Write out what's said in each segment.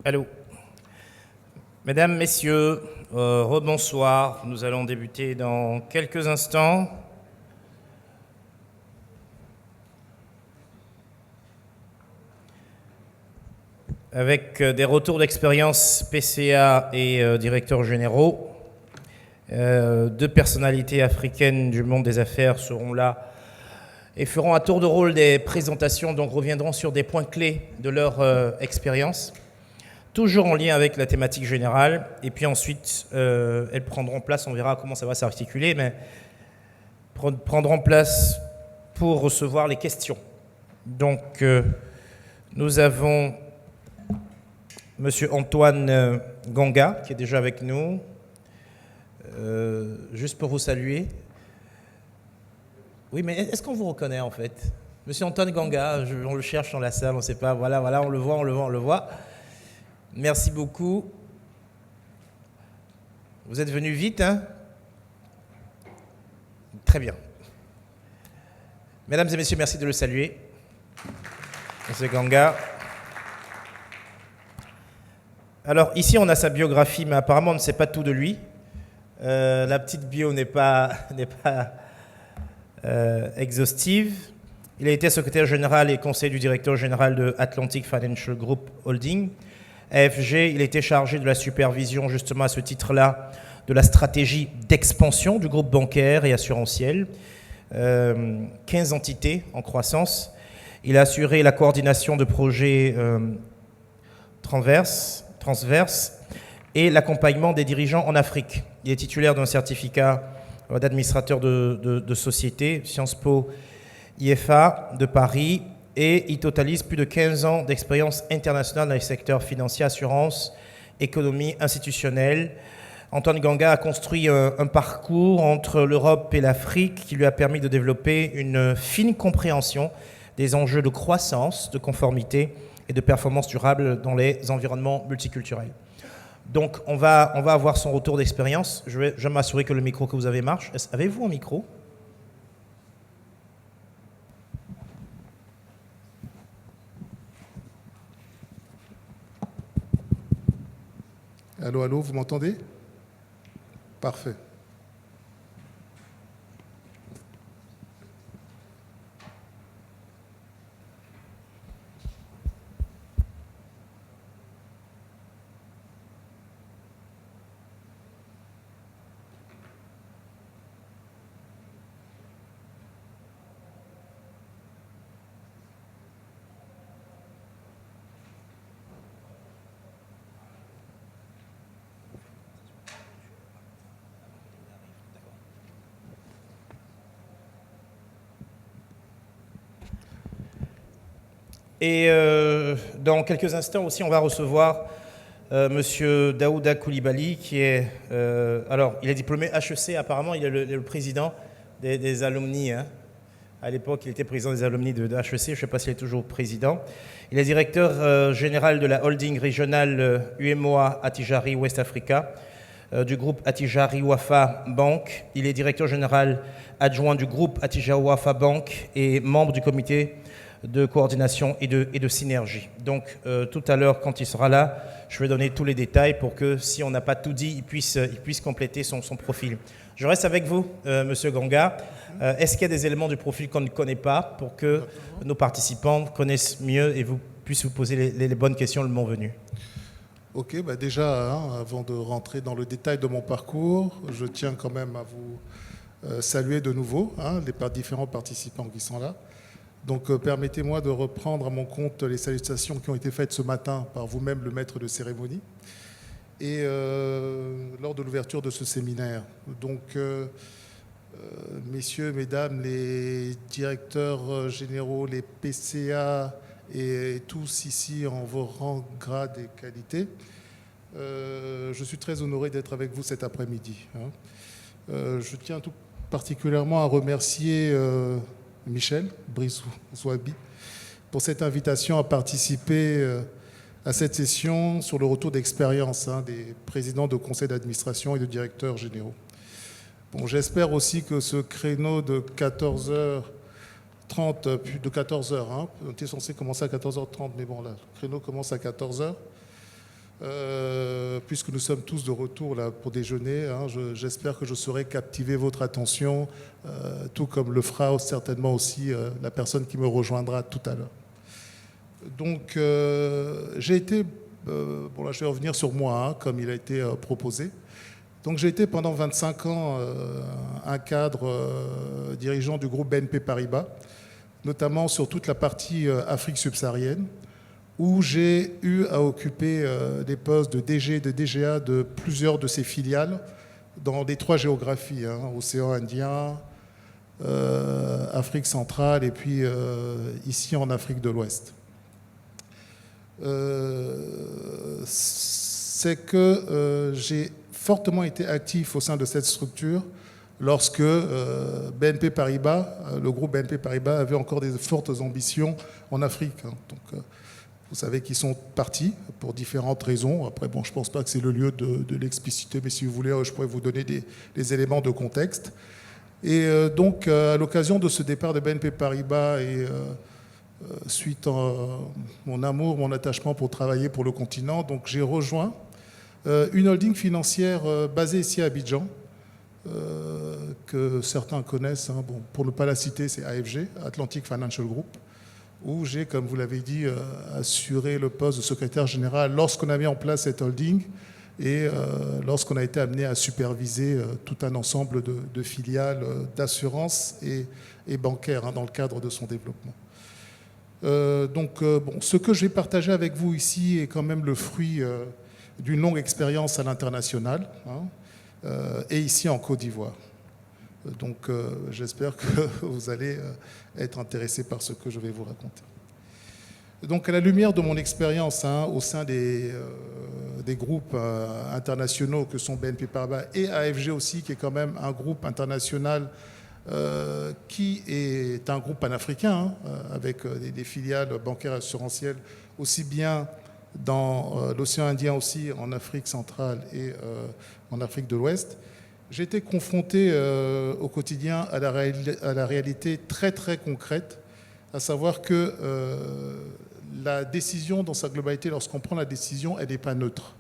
Allô. Mesdames, Messieurs, rebonsoir. Nous allons débuter dans quelques instants. Avec des retours d'expérience PCA et directeurs généraux. Deux personnalités africaines du monde des affaires seront là et feront à tour de rôle des présentations, donc reviendront sur des points clés de leur expérience, toujours en lien avec la thématique générale. Et puis ensuite, elles prendront place, on verra comment ça va s'articuler, mais prendront place pour recevoir les questions. Donc, nous avons Monsieur Antoine Ganga, qui est déjà avec nous. Juste pour vous saluer. Oui, mais est-ce qu'on vous reconnaît en fait? Monsieur Antoine Ganga, on le cherche dans la salle, on ne sait pas. Voilà, on le voit. Merci beaucoup. Vous êtes venu vite, hein? Très bien. Mesdames et messieurs, merci de le saluer. Monsieur Ganga. Alors ici, on a sa biographie, mais apparemment, on ne sait pas tout de lui. La petite bio n'est pas exhaustive. Il a été secrétaire général et conseiller du directeur général de Atlantic Financial Group Holding, AFG. Il a été chargé de la supervision, justement à ce titre-là, de la stratégie d'expansion du groupe bancaire et assurantiel. 15 entités en croissance. Il a assuré la coordination de projets transverses et l'accompagnement des dirigeants en Afrique. Il est titulaire d'un certificat d'administrateur de société, Sciences Po IFA de Paris, et il totalise plus de 15 ans d'expérience internationale dans les secteurs financiers, assurance, économie institutionnelle. Antoine Ganga a construit un parcours entre l'Europe et l'Afrique qui lui a permis de développer une fine compréhension des enjeux de croissance, de conformité et de performance durable dans les environnements multiculturels. Donc, on va avoir son retour d'expérience. Je vais m'assurer que le micro que vous avez marche. Avez-vous un micro? Allô, vous m'entendez? Parfait. Et dans quelques instants aussi, on va recevoir Monsieur Daouda Koulibaly, qui est... alors, il est diplômé HEC, apparemment, il est le président des alumni. Hein. À l'époque, il était président des alumni de HEC, je ne sais pas s'il est toujours président. Il est directeur général de la holding régionale UMOA Attijari West Africa, du groupe Attijari Wafa Bank. Il est directeur général adjoint du groupe Attijari Wafa Bank et membre du comité de coordination et de synergie. Donc tout à l'heure, quand il sera là, je vais donner tous les détails pour que si on n'a pas tout dit, il puisse compléter son profil. Je reste avec vous, Monsieur Ganga. Est-ce qu'il y a des éléments du profil qu'on ne connaît pas pour que nos participants connaissent mieux et puissent vous poser les bonnes questions le moment venu? Ok, déjà, avant de rentrer dans le détail de mon parcours, je tiens quand même à vous saluer de nouveau, les différents participants qui sont là. Donc permettez-moi de reprendre à mon compte les salutations qui ont été faites ce matin par vous-même, le maître de cérémonie, et lors de l'ouverture de ce séminaire. Donc, messieurs, mesdames, les directeurs généraux, les PCA et tous ici en vos rangs, grades et qualités, je suis très honoré d'être avec vous cet après-midi. Je tiens tout particulièrement à remercier Michel Brice-Zouabi pour cette invitation à participer à cette session sur le retour d'expérience des présidents de conseils d'administration et de directeurs généraux. Bon, j'espère aussi que ce créneau de 14h30, plus de 14h, on était censé commencer à 14h30, mais bon, là, le créneau commence à 14h, puisque nous sommes tous de retour là, pour déjeuner. Hein, j'espère que je saurai captiver votre attention, tout comme le fera certainement aussi la personne qui me rejoindra tout à l'heure. Donc, j'ai été, bon là je vais revenir sur moi, hein, comme il a été proposé. Donc j'ai été pendant 25 ans un cadre dirigeant du groupe BNP Paribas, notamment sur toute la partie Afrique subsaharienne, où j'ai eu à occuper des postes de DG et de DGA de plusieurs de ces filiales dans les 3 géographies, hein, Océan Indien, Afrique centrale et puis ici en Afrique de l'Ouest. C'est que j'ai fortement été actif au sein de cette structure lorsque BNP Paribas, le groupe BNP Paribas avait encore des fortes ambitions en Afrique. Hein. Donc, vous savez qu'ils sont partis pour différentes raisons. Après, bon, je ne pense pas que c'est le lieu de l'expliciter, mais si vous voulez, je pourrais vous donner des éléments de contexte. Et donc, à l'occasion de ce départ de BNP Paribas et suite à mon amour, mon attachement pour travailler pour le continent, donc j'ai rejoint une holding financière basée ici à Abidjan, que certains connaissent. Hein. Bon, pour ne pas la citer, c'est AFG, Atlantic Financial Group, où j'ai, comme vous l'avez dit, assuré le poste de secrétaire général lorsqu'on a mis en place cette holding et lorsqu'on a été amené à superviser tout un ensemble de filiales d'assurance et bancaires, hein, dans le cadre de son développement. Bon, ce que je vais partager avec vous ici est quand même le fruit d'une longue expérience à l'international, hein, et ici en Côte d'Ivoire. Donc j'espère que vous allez être intéressés par ce que je vais vous raconter. Donc à la lumière de mon expérience, hein, au sein des groupes internationaux que sont BNP Paribas et AFG aussi, qui est quand même un groupe international qui est un groupe panafricain, hein, avec des filiales bancaires assurantielles aussi bien dans l'océan Indien aussi, en Afrique centrale et en Afrique de l'Ouest, j'ai été confronté au quotidien à la réalité très très concrète, à savoir que la décision dans sa globalité, lorsqu'on prend la décision, elle n'est pas neutre.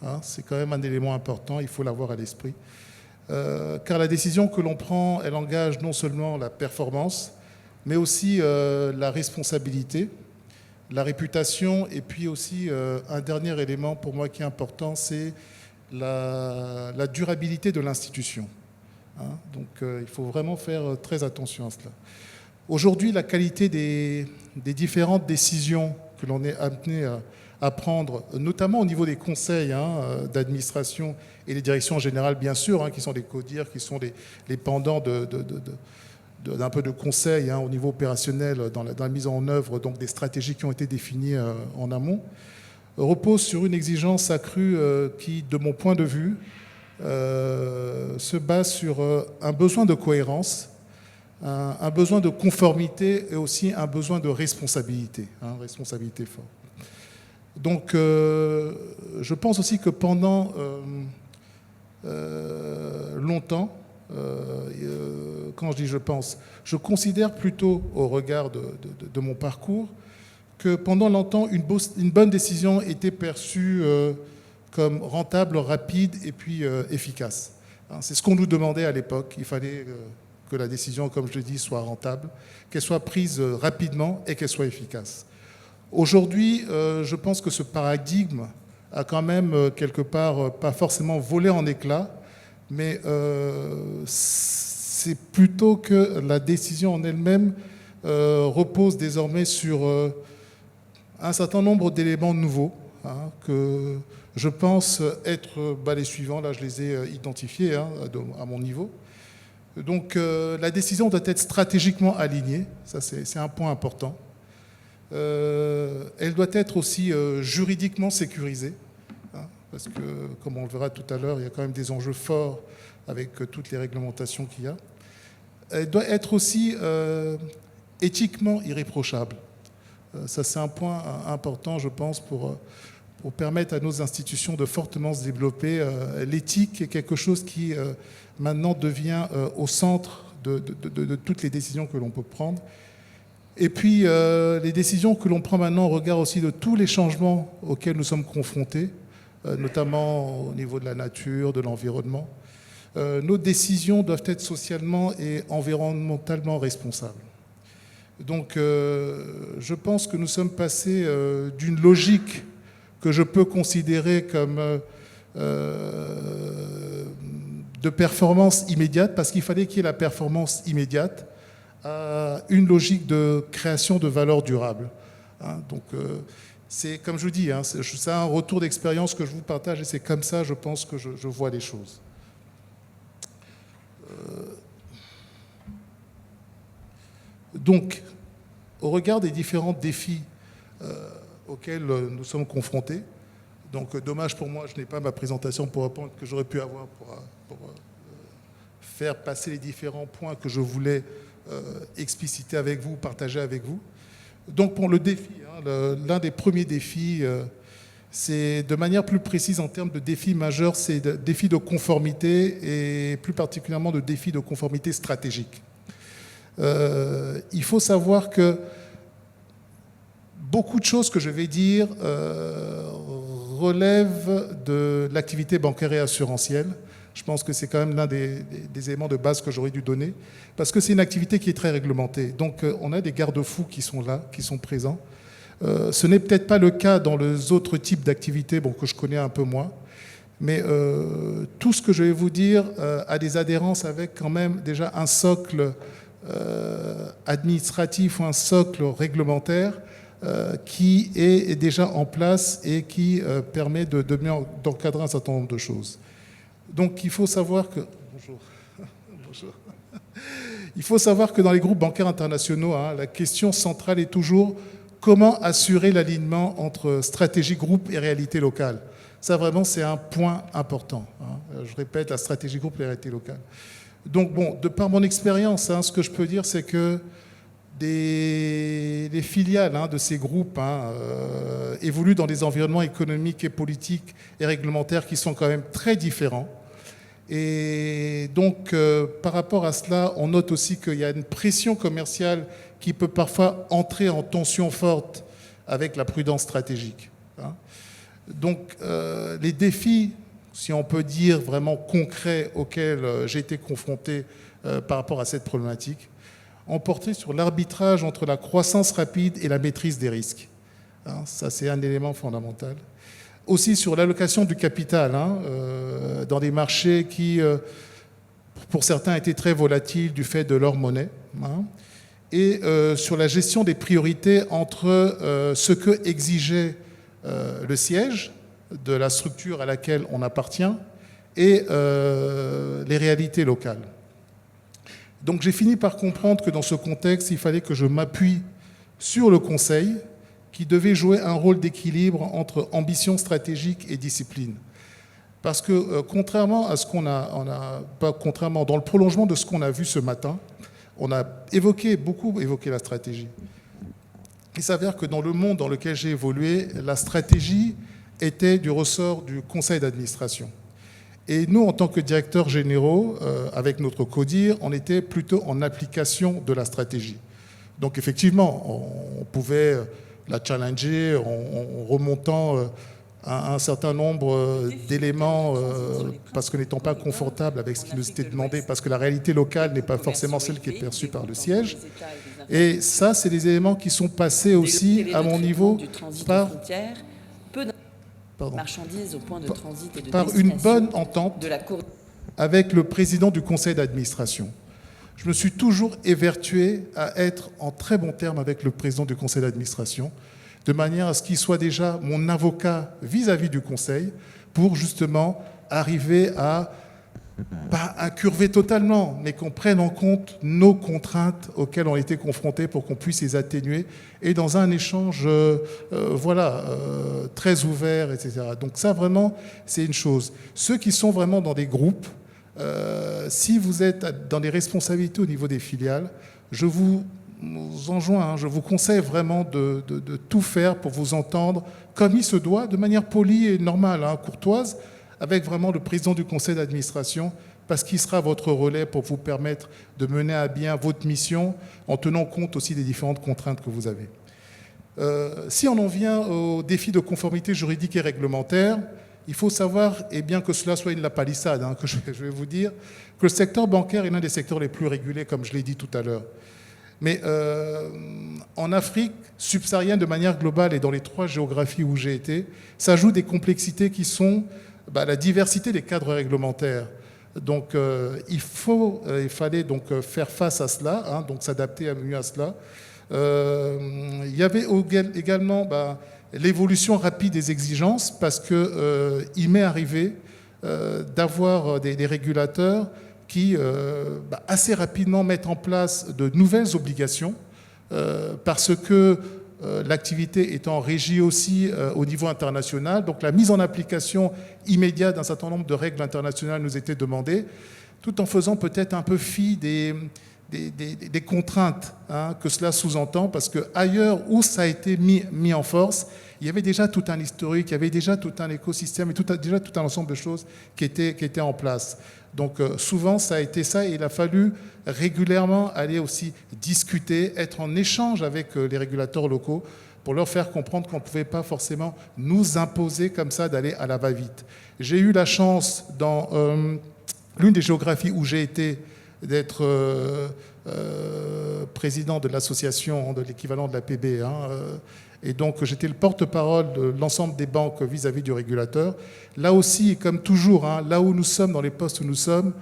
Hein, c'est quand même un élément important, il faut l'avoir à l'esprit. Car la décision que l'on prend, elle engage non seulement la performance, mais aussi la responsabilité, la réputation, et puis aussi un dernier élément pour moi qui est important, c'est la durabilité de l'institution. Hein, donc il faut vraiment faire très attention à cela. Aujourd'hui, la qualité des différentes décisions que l'on est amené à prendre, notamment au niveau des conseils, hein, d'administration et les directions générales, bien sûr, hein, qui sont des CODIR, qui sont les pendants d'un peu de conseil, hein, au niveau opérationnel dans la mise en œuvre donc, des stratégies qui ont été définies en amont, repose sur une exigence accrue qui, de mon point de vue, se base sur un besoin de cohérence, un besoin de conformité et aussi un besoin de responsabilité, hein, responsabilité forte. Donc, je pense aussi que pendant longtemps, quand je dis je pense, je considère plutôt au regard de mon parcours que pendant longtemps, une bonne décision était perçue comme rentable, rapide et puis efficace. C'est ce qu'on nous demandait à l'époque. Il fallait que la décision, comme je l'ai dit, soit rentable, qu'elle soit prise rapidement et qu'elle soit efficace. Aujourd'hui, je pense que ce paradigme a quand même quelque part pas forcément volé en éclats, mais c'est plutôt que la décision en elle-même repose désormais sur un certain nombre d'éléments nouveaux, hein, que je pense être les suivants. Là, je les ai identifiés, hein, à mon niveau. Donc, la décision doit être stratégiquement alignée. Ça, c'est un point important. Elle doit être aussi juridiquement sécurisée, hein, parce que, comme on le verra tout à l'heure, il y a quand même des enjeux forts avec toutes les réglementations qu'il y a. Elle doit être aussi éthiquement irréprochable. Ça, c'est un point important, je pense, pour permettre à nos institutions de fortement se développer. L'éthique est quelque chose qui, maintenant, devient au centre de toutes les décisions que l'on peut prendre. Et puis, les décisions que l'on prend maintenant au regard aussi de tous les changements auxquels nous sommes confrontés notamment au niveau de la nature, de l'environnement. Nos décisions doivent être socialement et environnementalement responsables. Donc, je pense que nous sommes passés d'une logique que je peux considérer comme de performance immédiate, parce qu'il fallait qu'il y ait la performance immédiate, à une logique de création de valeur durable. Donc, c'est comme je vous dis, c'est un retour d'expérience que je vous partage et c'est comme ça, je pense, que je vois les choses. Donc, au regard des différents défis auxquels nous sommes confrontés, donc dommage pour moi, je n'ai pas ma présentation PowerPoint que j'aurais pu avoir pour faire passer les différents points que je voulais expliciter avec vous, partager avec vous. Donc pour le défi, l'un des premiers défis, c'est de manière plus précise en termes de défis majeurs, c'est de défis de conformité et plus particulièrement de défis de conformité stratégique. Il faut savoir que beaucoup de choses que je vais dire relèvent de l'activité bancaire et assurantielle. Je pense que c'est quand même l'un des éléments de base que j'aurais dû donner, parce que c'est une activité qui est très réglementée. Donc on a des garde-fous qui sont là, qui sont présents. Ce n'est peut-être pas le cas dans les autres types d'activités que je connais un peu moins, mais tout ce que je vais vous dire a des adhérences avec quand même déjà un socle administratif ou un socle réglementaire qui est déjà en place et qui permet d'encadrer un certain nombre de choses. Donc il faut savoir que... Bonjour. Bonjour. Il faut savoir que dans les groupes bancaires internationaux, la question centrale est toujours comment assurer l'alignement entre stratégie groupe et réalité locale. Ça vraiment c'est un point important. Je répète, la stratégie groupe et la réalité locale. Donc bon, de par mon expérience, ce que je peux dire c'est que les filiales de ces groupes évoluent dans des environnements économiques et politiques et réglementaires qui sont quand même très différents. Et donc, par rapport à cela, on note aussi qu'il y a une pression commerciale qui peut parfois entrer en tension forte avec la prudence stratégique. Donc, les défis, si on peut dire vraiment concrets, auxquels j'ai été confronté par rapport à cette problématique, ont porté sur l'arbitrage entre la croissance rapide et la maîtrise des risques. Ça, c'est un élément fondamental. Aussi sur l'allocation du capital dans des marchés qui, pour certains, étaient très volatiles du fait de leur monnaie. Et sur la gestion des priorités entre ce que exigeait le siège de la structure à laquelle on appartient et les réalités locales. Donc j'ai fini par comprendre que dans ce contexte, il fallait que je m'appuie sur le Conseil qui devait jouer un rôle d'équilibre entre ambition stratégique et discipline. Parce que contrairement à ce qu'on dans le prolongement de ce qu'on a vu ce matin, on a beaucoup évoqué la stratégie. Il s'avère que dans le monde dans lequel j'ai évolué, la stratégie était du ressort du conseil d'administration. Et nous, en tant que directeurs généraux, avec notre CODIR, on était plutôt en application de la stratégie. Donc effectivement, on pouvait la challenger en remontant à un certain nombre d'éléments, parce que n'étant pas confortable avec ce qui nous était demandé, parce que la réalité locale n'est pas forcément celle qui est perçue par le siège. Et ça, c'est des éléments qui sont passés aussi à mon niveau marchandises au point de transit et de par une bonne entente avec le président du conseil d'administration. Je me suis toujours évertué à être en très bon terme avec le président du conseil d'administration, de manière à ce qu'il soit déjà mon avocat vis-à-vis du conseil, pour justement arriver à, pas incurver totalement, mais qu'on prenne en compte nos contraintes auxquelles on était confrontés pour qu'on puisse les atténuer, et dans un échange très ouvert, etc. Donc ça, vraiment, c'est une chose. Ceux qui sont vraiment dans des groupes, si vous êtes dans des responsabilités au niveau des filiales, je vous enjoins, je vous conseille vraiment de tout faire pour vous entendre comme il se doit, de manière polie et normale, courtoise, avec vraiment le président du conseil d'administration, parce qu'il sera votre relais pour vous permettre de mener à bien votre mission en tenant compte aussi des différentes contraintes que vous avez. Si on en vient au défi de conformité juridique et réglementaire, il faut savoir, et bien que cela soit une lapalissade, que je vais vous dire, que le secteur bancaire est l'un des secteurs les plus régulés, comme je l'ai dit tout à l'heure. Mais en Afrique subsaharienne, de manière globale, et dans les 3 géographies où j'ai été, s'ajoutent des complexités qui sont la diversité des cadres réglementaires. Donc il fallait donc faire face à cela, donc s'adapter mieux à cela. Il y avait également l'évolution rapide des exigences, parce qu'il m'est arrivé d'avoir des régulateurs qui assez rapidement mettent en place de nouvelles obligations, parce que l'activité étant régie aussi au niveau international, donc la mise en application immédiate d'un certain nombre de règles internationales nous était demandée, tout en faisant peut-être un peu fi des contraintes que cela sous-entend, parce qu'ailleurs où ça a été mis en force, il y avait déjà tout un historique, il y avait déjà tout un écosystème, et déjà tout un ensemble de choses qui étaient en place. Donc souvent, ça a été ça, et il a fallu régulièrement aller aussi discuter, être en échange avec les régulateurs locaux pour leur faire comprendre qu'on ne pouvait pas forcément nous imposer comme ça d'aller à la va-vite. J'ai eu la chance, dans l'une des géographies où j'ai été, d'être président de l'association, de l'équivalent de la PB, et donc j'étais le porte-parole de l'ensemble des banques vis-à-vis du régulateur. Là aussi, comme toujours, là où nous sommes, dans les postes où nous sommes,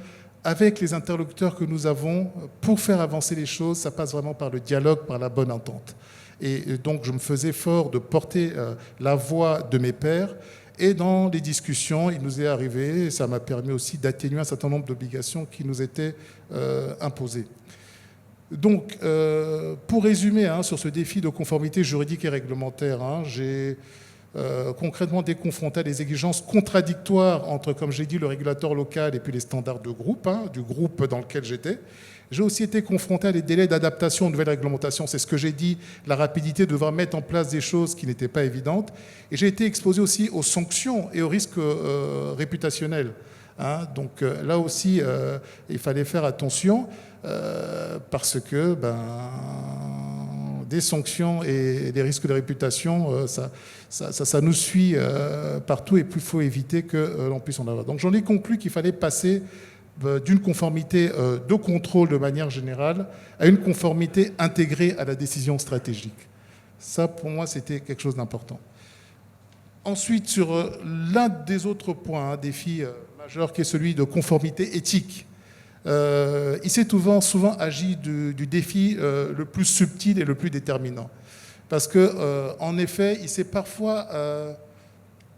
avec les interlocuteurs que nous avons, pour faire avancer les choses, ça passe vraiment par le dialogue, par la bonne entente. Et donc je me faisais fort de porter la voix de mes pairs. Et dans les discussions, il nous est arrivé, et ça m'a permis aussi d'atténuer un certain nombre d'obligations qui nous étaient imposées. Donc, pour résumer sur ce défi de conformité juridique et réglementaire, j'ai concrètement été confronté à des exigences contradictoires entre, comme j'ai dit, le régulateur local et puis les standards de groupe, du groupe dans lequel j'étais. J'ai aussi été confronté à des délais d'adaptation aux nouvelles réglementations. C'est ce que j'ai dit, la rapidité de devoir mettre en place des choses qui n'étaient pas évidentes. Et j'ai été exposé aussi aux sanctions et aux risques réputationnels. Donc là aussi, il fallait faire attention parce que des sanctions et des risques de réputation, ça nous suit partout, et plus il faut éviter que l'on puisse en avoir. Donc j'en ai conclu qu'il fallait passer d'une conformité de contrôle de manière générale à une conformité intégrée à la décision stratégique. Ça, pour moi, c'était quelque chose d'important. Ensuite, sur l'un des autres points, un défi majeur qui est celui de conformité éthique, il s'est souvent agi du défi le plus subtil et le plus déterminant. Parce qu'en effet, il s'est parfois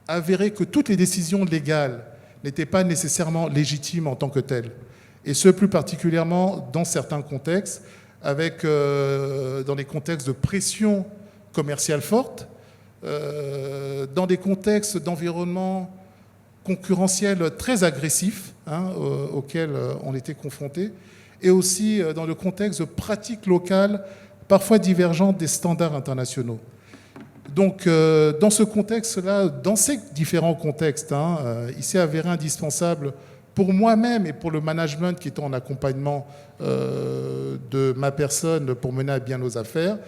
avéré que toutes les décisions légales n'étaient pas nécessairement légitimes en tant que telles. Et ce, plus particulièrement dans certains contextes, dans des contextes de pression commerciale forte, dans des contextes d'environnement concurrentiel très agressif auxquels on était confronté, et aussi dans le contexte de pratiques locales parfois divergentes des standards internationaux. Donc, dans ce contexte-là, dans ces différents contextes, il s'est avéré indispensable pour moi-même et pour le management qui était en accompagnement de ma personne pour mener à bien nos affaires,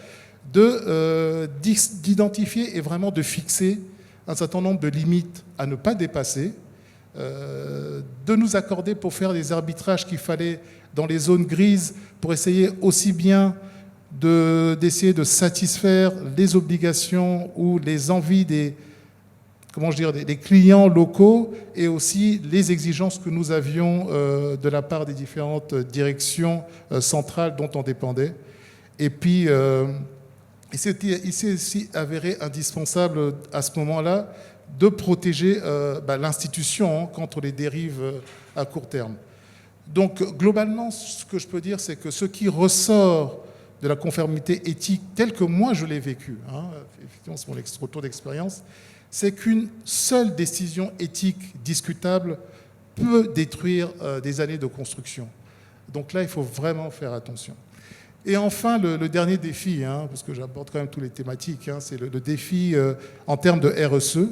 d'identifier et vraiment de fixer un certain nombre de limites à ne pas dépasser, de nous accorder pour faire les arbitrages qu'il fallait dans les zones grises pour essayer aussi bien d'essayer de satisfaire les obligations ou les envies des clients locaux, et aussi les exigences que nous avions de la part des différentes directions centrales dont on dépendait. Et puis, il s'est aussi avéré indispensable à ce moment-là de protéger l'institution contre les dérives à court terme. Donc, globalement, ce que je peux dire, c'est que ce qui ressort de la conformité éthique telle que moi je l'ai vécue, effectivement c'est mon retour d'expérience, c'est qu'une seule décision éthique discutable peut détruire des années de construction. Donc là, il faut vraiment faire attention. Et enfin, le dernier défi, parce que j'aborde quand même toutes les thématiques, c'est le défi en termes de RSE.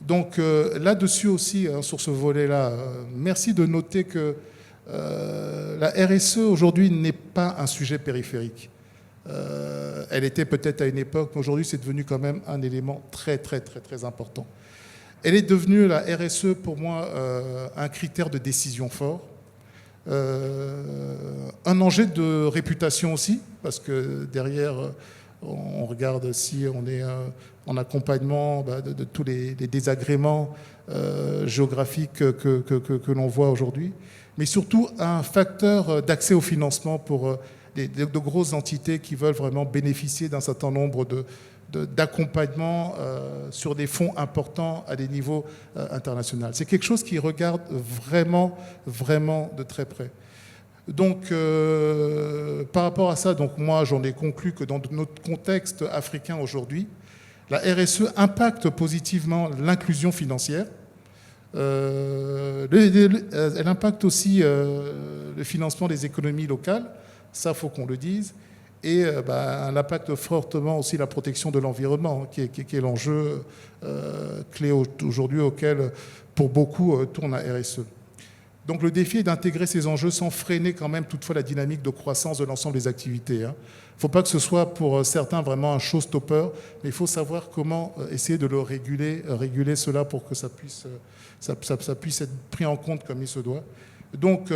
Donc là-dessus aussi, sur ce volet-là, merci de noter que la RSE aujourd'hui n'est pas un sujet périphérique. Elle était peut-être à une époque, mais aujourd'hui c'est devenu quand même un élément très très très très important. Elle est devenue, la RSE, pour moi, un critère de décision fort. Un enjeu de réputation aussi, parce que derrière, on regarde si on est en accompagnement de tous les désagréments géographiques que l'on voit aujourd'hui, mais surtout un facteur d'accès au financement pour de grosses entités qui veulent vraiment bénéficier d'un certain nombre d'accompagnement sur des fonds importants à des niveaux internationaux. C'est quelque chose qui regarde vraiment, vraiment de très près. Donc, par rapport à ça, donc moi, j'en ai conclu que dans notre contexte africain aujourd'hui, la RSE impacte positivement l'inclusion financière. Elle impacte aussi le financement des économies locales, ça, il faut qu'on le dise. Et elle impacte fortement aussi la protection de l'environnement, qui est l'enjeu clé aujourd'hui auquel, pour beaucoup, tourne la RSE. Donc le défi est d'intégrer ces enjeux sans freiner quand même toutefois la dynamique de croissance de l'ensemble des activités. Il ne faut pas que ce soit pour certains vraiment un showstopper, mais il faut savoir comment essayer de le réguler cela pour que ça puisse être pris en compte comme il se doit. Donc,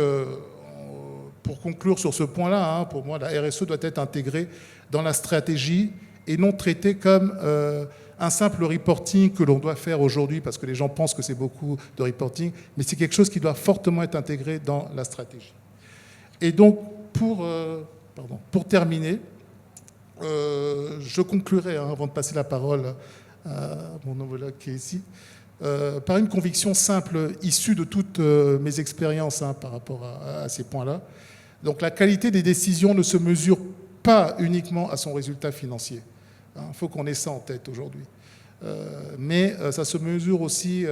pour conclure sur ce point-là, pour moi, la RSE doit être intégrée dans la stratégie et non traitée comme un simple reporting que l'on doit faire aujourd'hui, parce que les gens pensent que c'est beaucoup de reporting, mais c'est quelque chose qui doit fortement être intégré dans la stratégie. Et donc, pour terminer, je conclurai, avant de passer la parole à mon homologue qui est ici, par une conviction simple issue de toutes mes expériences par rapport à ces points-là. Donc la qualité des décisions ne se mesure pas uniquement à son résultat financier. Il faut qu'on ait ça en tête aujourd'hui. Mais ça se mesure aussi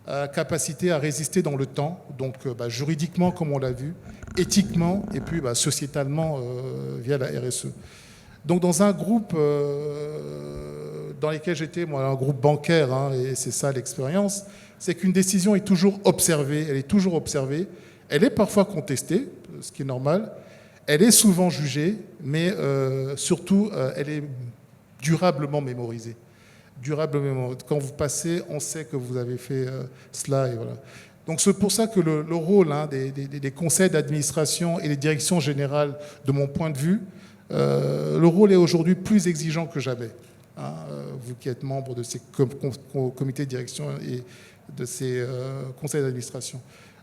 à la capacité à résister dans le temps, donc juridiquement comme on l'a vu, éthiquement et puis sociétalement via la RSE. Donc dans un groupe dans lequel j'étais, moi, un groupe bancaire, et c'est ça l'expérience, c'est qu'une décision est toujours observée, elle est toujours observée, elle est parfois contestée, ce qui est normal, elle est souvent jugée, mais surtout, elle est durablement mémorisée. Durablement. Quand vous passez, on sait que vous avez fait cela, et voilà. Donc c'est pour ça que le rôle des conseils d'administration et des directions générales, de mon point de vue, le rôle est aujourd'hui plus exigeant que jamais. Vous qui êtes membre de ces comités de direction et de ces conseils d'administration.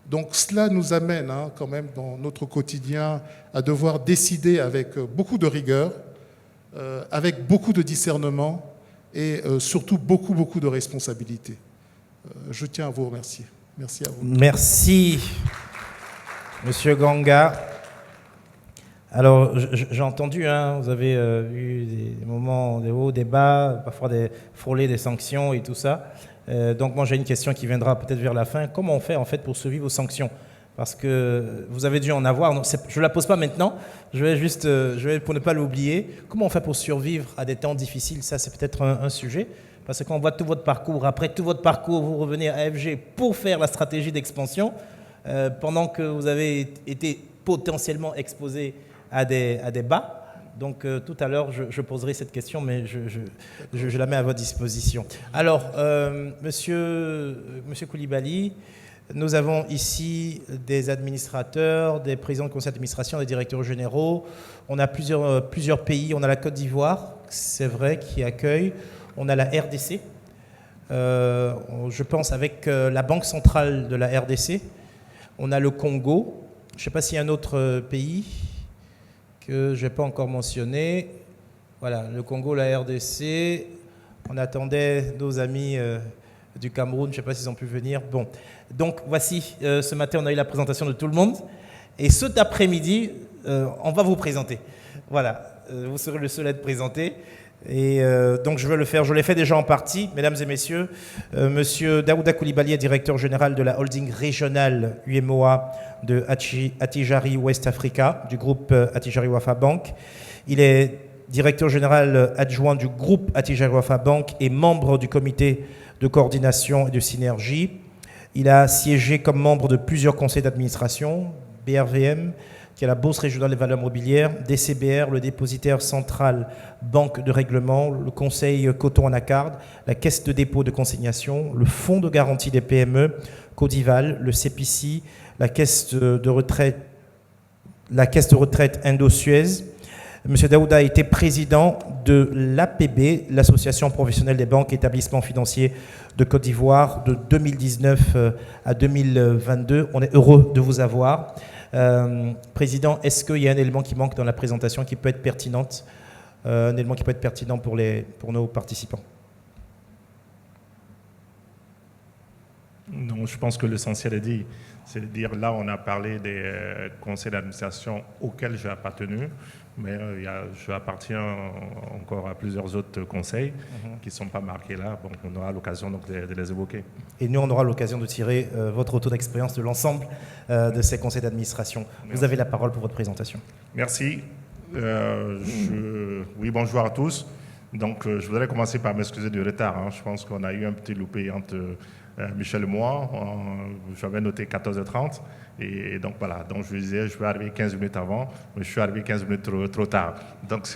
Donc cela nous amène quand même dans notre quotidien à devoir décider avec beaucoup de rigueur, avec beaucoup de discernement et surtout beaucoup de responsabilité. Je tiens à vous remercier. Merci à vous. Merci, Monsieur Ganga. Alors, j'ai entendu, vous avez eu des moments de hauts, des bas, parfois frôler des sanctions et tout ça. Donc, moi, j'ai une question qui viendra peut-être vers la fin. Comment on fait, en fait, pour survivre aux sanctions? Parce que vous avez dû en avoir. Donc je ne la pose pas maintenant. Je vais pour ne pas l'oublier. Comment on fait pour survivre à des temps difficiles? Ça, c'est peut-être un sujet. Parce que quand on voit tout votre parcours, après tout votre parcours, vous revenez à FG pour faire la stratégie d'expansion, pendant que vous avez été potentiellement exposé à des bas. Donc tout à l'heure, je poserai cette question, mais je la mets à votre disposition. Alors, Monsieur Coulibaly, nous avons ici des administrateurs, des présidents de conseil d'administration, des directeurs généraux. On a plusieurs pays. On a la Côte d'Ivoire, c'est vrai, qui accueille. On a la RDC, je pense avec la Banque centrale de la RDC. On a le Congo. Je ne sais pas s'il y a un autre pays que je n'ai pas encore mentionné. Voilà, le Congo, la RDC. On attendait nos amis du Cameroun, je ne sais pas s'ils ont pu venir. Bon, donc voici, ce matin, on a eu la présentation de tout le monde. Et cet après-midi, on va vous présenter. Voilà, vous serez le seul à être présenté. Et donc je vais le faire, je l'ai fait déjà en partie, mesdames et messieurs. Monsieur Daouda Coulibaly est directeur général de la holding régionale UMOA de Attijari West Africa, du groupe Attijari Wafa Bank. Il est directeur général adjoint du groupe Attijari Wafa Bank et membre du comité de coordination et de synergie. Il a siégé comme membre de plusieurs conseils d'administration, BRVM, qui est la Bourse régionale des valeurs mobilières, DCBR, le dépositaire central banque de règlement, le conseil coton anacarde, la caisse de dépôt de consignation, le fonds de garantie des PME, Codival, le CPC, la caisse de retraite Indo-Suez. M. Daouda a été président de l'APB, l'Association professionnelle des banques et établissements financiers de Côte d'Ivoire, de 2019 à 2022. On est heureux de vous avoir. Président, est-ce qu'il y a un élément qui manque dans la présentation qui peut être pertinente, un élément qui peut être pertinent pour nos participants? Non, je pense que l'essentiel est dit. C'est de dire, là, on a parlé des conseils d'administration auxquels j'ai appartenu, mais je appartiens encore à plusieurs autres conseils qui ne sont pas marqués là. Bon, on aura l'occasion donc de les évoquer. Et nous, on aura l'occasion de tirer votre retour d'expérience de l'ensemble de ces conseils d'administration. Vous avez la parole pour votre présentation. Merci. Oui, bonjour à tous. Donc, je voudrais commencer par m'excuser du retard. Je pense qu'on a eu un petit loupé entre Michel et moi. J'avais noté 14h30. Et donc, voilà. Donc, je disais, je vais arriver 15 minutes avant, mais je suis arrivé 15 minutes trop tard. Donc,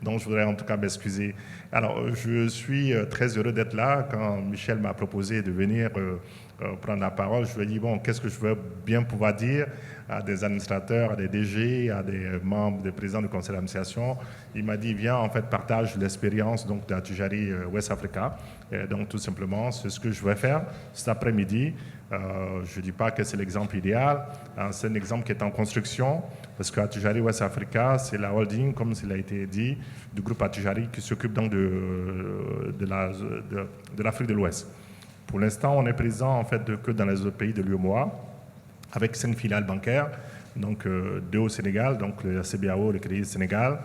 donc, je voudrais en tout cas m'excuser. Alors, je suis très heureux d'être là. Quand Michel m'a proposé de venir prendre la parole, je lui ai dit, bon, qu'est-ce que je veux bien pouvoir dire à des administrateurs, à des DG, à des membres, des présidents du conseil d'administration. Il m'a dit, viens, en fait, partage l'expérience donc, d'Atijari West Africa. Et donc, tout simplement, c'est ce que je vais faire cet après-midi. Je ne dis pas que c'est l'exemple idéal, c'est un exemple qui est en construction, parce qu'Atijari West Africa, c'est la holding, comme cela a été dit, du groupe Atijari qui s'occupe donc de l'Afrique de l'Ouest. Pour l'instant, on est présent en fait que dans les autres pays de l'UEMOA, avec 5 filiales bancaires, donc 2 au Sénégal, donc le CBAO, le Crédit du Sénégal,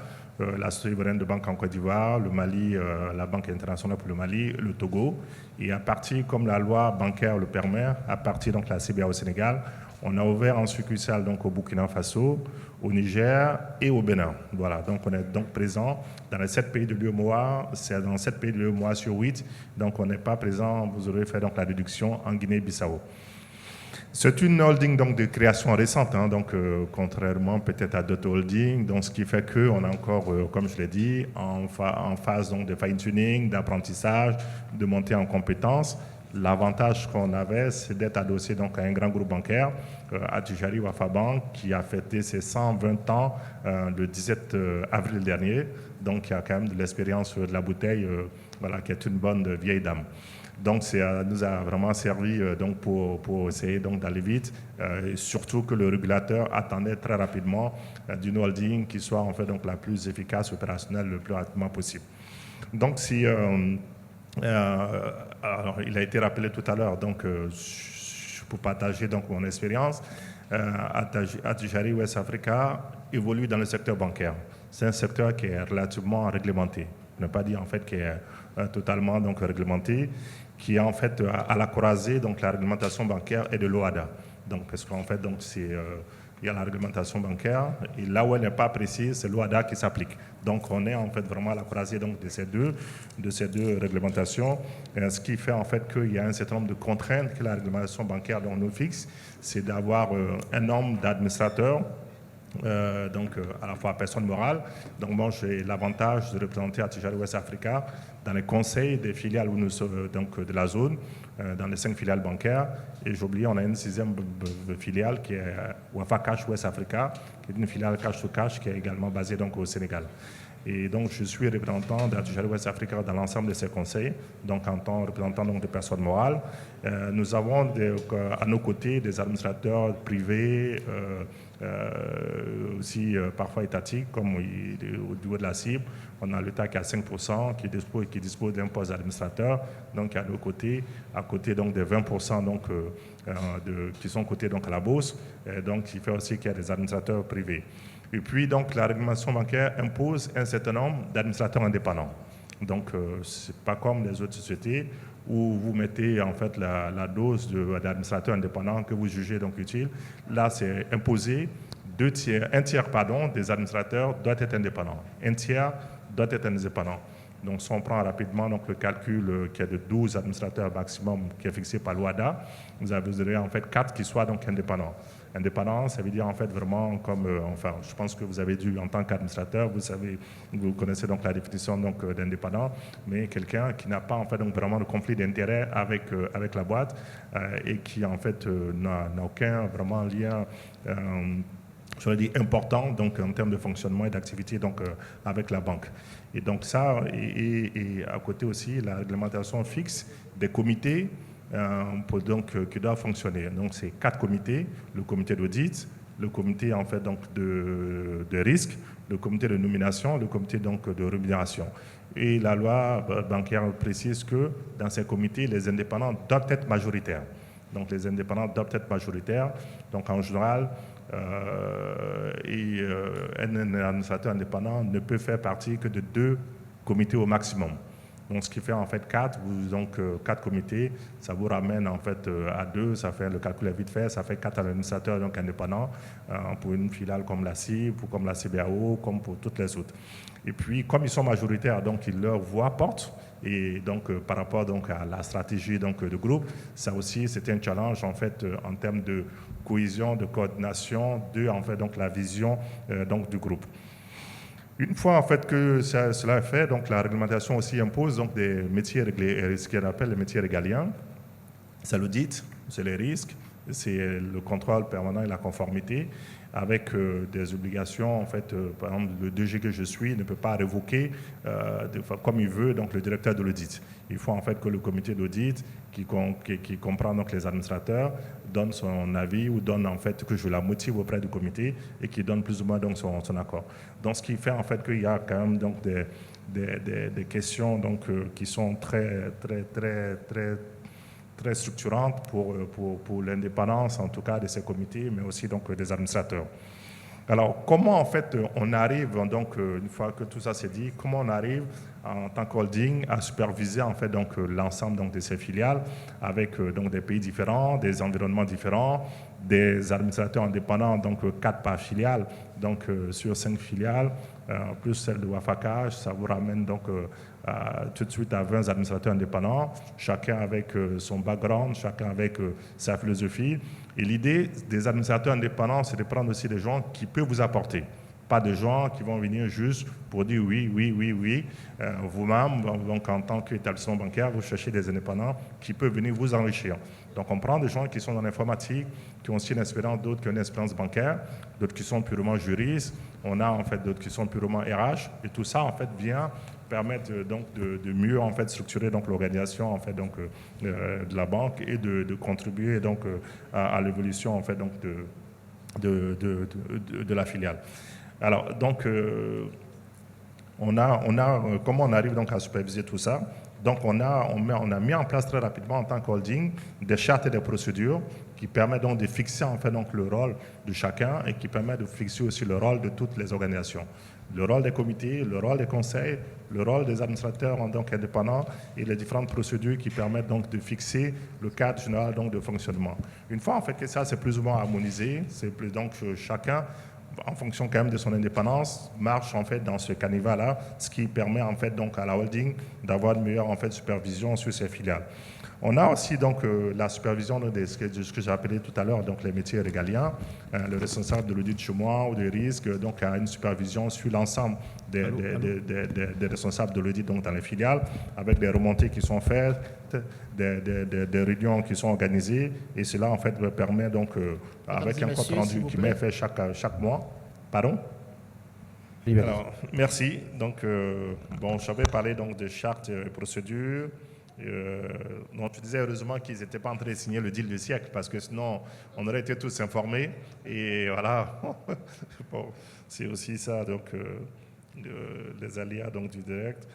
la souveraine de banque en Côte d'Ivoire, le Mali, la Banque internationale pour le Mali, le Togo. Et à partir, comme la loi bancaire le permet, à partir donc la CBAO au Sénégal, on a ouvert en succursale donc au Burkina Faso, au Niger et au Bénin. Voilà, donc on est donc présent dans les 7 pays de l'UEMOA, c'est dans 7 pays de l'UEMOA sur 8, donc on n'est pas présent, vous aurez fait donc la réduction en Guinée-Bissau. C'est une holding donc, de création récente, donc contrairement peut-être à d'autres holdings, donc, ce qui fait qu'on est encore, comme je l'ai dit, en phase donc, de fine-tuning, d'apprentissage, de montée en compétences. L'avantage qu'on avait, c'est d'être adossé donc, à un grand groupe bancaire, Atijari Wafa Bank, qui a fêté ses 120 ans le 17 avril dernier, donc il y a quand même de l'expérience de la bouteille, voilà, qui est une bonne vieille dame. Donc, ça nous a vraiment servi donc, pour essayer d'aller vite, et surtout que le régulateur attendait très rapidement d'une holding qui soit en fait, donc, la plus efficace, opérationnelle, le plus rapidement possible. Donc, alors, il a été rappelé tout à l'heure, donc, pour partager donc, mon expérience, Atijari West Africa évolue dans le secteur bancaire. C'est un secteur qui est relativement réglementé, ne pas dire en fait qui est totalement donc, réglementé, qui est en fait à la croisée donc la réglementation bancaire et de l'OHADA. Donc parce qu'en fait donc il y a la réglementation bancaire et là où elle n'est pas précise, c'est l'OHADA qui s'applique. Donc on est en fait vraiment à la croisée donc de ces deux réglementations, ce qui fait en fait qu'il y a un certain nombre de contraintes que la réglementation bancaire donc, nous fixe, c'est d'avoir un nombre d'administrateurs. Donc à la fois personne morale. Donc moi j'ai l'avantage de représenter Atijari West Africa dans les conseils des filiales où nous sommes, donc, de la zone, dans les 5 filiales bancaires. Et j'oublie, on a une 6e filiale qui est Wafa Cash West Africa, qui est une filiale cash to cash qui est également basée donc, au Sénégal. Et donc, je suis représentant d'Atijari West Africa dans l'ensemble de ces conseils, donc en tant que représentant donc, de personnes morales. Nous avons à nos côtés des administrateurs privés, aussi parfois étatiques, comme au niveau de la cible. On a l'État qui a 5%, qui dispose d'un poste d'administrateur, donc à nos côtés, à côté donc des 20% donc, qui sont cotés donc, à la bourse, donc qui fait aussi qu'il y a des administrateurs privés. Et puis, donc, la réglementation bancaire impose un certain nombre d'administrateurs indépendants. Donc, ce n'est pas comme les autres sociétés où vous mettez en fait la dose d'administrateurs indépendants que vous jugez donc utile. Là, c'est imposé. Un tiers des administrateurs doit être indépendant. Un tiers doit être indépendant. Donc, si on prend rapidement donc, le calcul qui est de 12 administrateurs maximum qui est fixé par l'OADA, vous aurez en fait 4 qui soient donc indépendants. Indépendant, ça veut dire en fait vraiment comme, enfin, je pense que vous avez dû en tant qu'administrateur, vous connaissez donc la définition donc d'indépendant, mais quelqu'un qui n'a pas en fait donc vraiment de conflit d'intérêt avec la boîte et qui en fait n'a aucun vraiment lien. Je l'ai dit important donc en termes de fonctionnement et d'activité donc avec la banque. Et donc ça et à côté aussi la réglementation fixe des comités qui doivent fonctionner. Donc c'est 4 comités, le comité d'audit, le comité en fait donc de risque, le comité de nomination, le comité donc de rémunération. Et la loi bancaire précise que dans ces comités, les indépendants doivent être majoritaires. Donc les indépendants doivent être majoritaires. Donc en général, un administrateur indépendant ne peut faire partie que de 2 comités au maximum. Donc, ce qui fait en fait 4, donc 4 comités, ça vous ramène en fait à 2, ça fait le calcul est vite fait, ça fait 4 administrateurs donc indépendants pour une filiale comme la CIB ou comme la CBAO, comme pour toutes les autres. Et puis, comme ils sont majoritaires, donc leur voix porte. Et donc, par rapport donc à la stratégie donc de groupe, ça aussi c'était un challenge en fait en termes de cohésion, de coordination, de en fait donc la vision donc du groupe. Une fois en fait que cela est fait, donc la réglementation aussi impose donc des métiers réglés, ce qu'on appelle les métiers régaliens. C'est l'audit, c'est les risques, c'est le contrôle permanent et la conformité, avec des obligations en fait. Par exemple, le DG que je suis ne peut pas révoquer comme il veut donc le directeur de l'audit. Il faut en fait que le comité d'audit qui comprend donc les administrateurs donne son avis ou donne en fait que je la motive auprès du comité et qui donne plus ou moins donc son accord. Donc ce qui fait en fait qu'il y a quand même donc des questions donc qui sont très structurantes pour l'indépendance en tout cas de ces comités, mais aussi donc des administrateurs. Alors, comment en fait on arrive, donc une fois que tout ça s'est dit, comment on arrive en tant qu'holding à superviser en fait donc l'ensemble donc de ces filiales avec donc des pays différents, des environnements différents, des administrateurs indépendants, donc 4 par filiale, donc sur 5 filiales, plus celle de Wafaka, ça vous ramène donc tout de suite à 20 administrateurs indépendants, chacun avec son background, chacun avec sa philosophie. Et l'idée des administrateurs indépendants, c'est de prendre aussi des gens qui peuvent vous apporter. Pas de gens qui vont venir juste pour dire oui. Vous-même, donc en tant qu'établissement bancaire, vous cherchez des indépendants qui peuvent venir vous enrichir. Donc on prend des gens qui sont dans l'informatique, qui ont aussi une expérience, d'autres qui ont une expérience bancaire, d'autres qui sont purement juristes, on a en fait d'autres qui sont purement RH, et tout ça en fait vient permettre donc de mieux en fait structurer donc l'organisation en fait donc de la banque et de contribuer donc à l'évolution en fait donc de la filiale. Alors donc comment on arrive donc à superviser tout ça? Donc on a mis en place très rapidement en tant qu'holding des chartes et des procédures qui permettent donc de fixer en fait donc le rôle de chacun et qui permettent de fixer aussi le rôle de toutes les organisations. Le rôle des comités, le rôle des conseils, le rôle des administrateurs donc indépendants et les différentes procédures qui permettent donc de fixer le cadre général donc de fonctionnement. Une fois en fait que ça c'est plus ou moins harmonisé, c'est plus donc chacun en fonction quand même de son indépendance, marche en fait dans ce caniveau-là, ce qui permet en fait donc à la holding d'avoir une meilleure en fait supervision sur ses filiales. On a aussi donc la supervision de ce que j'ai appelé tout à l'heure donc les métiers régaliens. Le responsable de l'audit chez moi ou des risques donc a une supervision sur l'ensemble des responsables de l'audit donc dans les filiales, avec des remontées qui sont faites, des réunions qui sont organisées, et cela en fait permet donc avec un compte rendu qui m'est fait chaque mois. Pardon? Alors, merci. Donc bon, j'avais parlé donc de chartes et procédures. Donc tu disais heureusement qu'ils n'étaient pas en train de signer le deal du siècle, parce que sinon on aurait été tous informés, et voilà. Bon, c'est aussi ça donc les aléas donc du direct.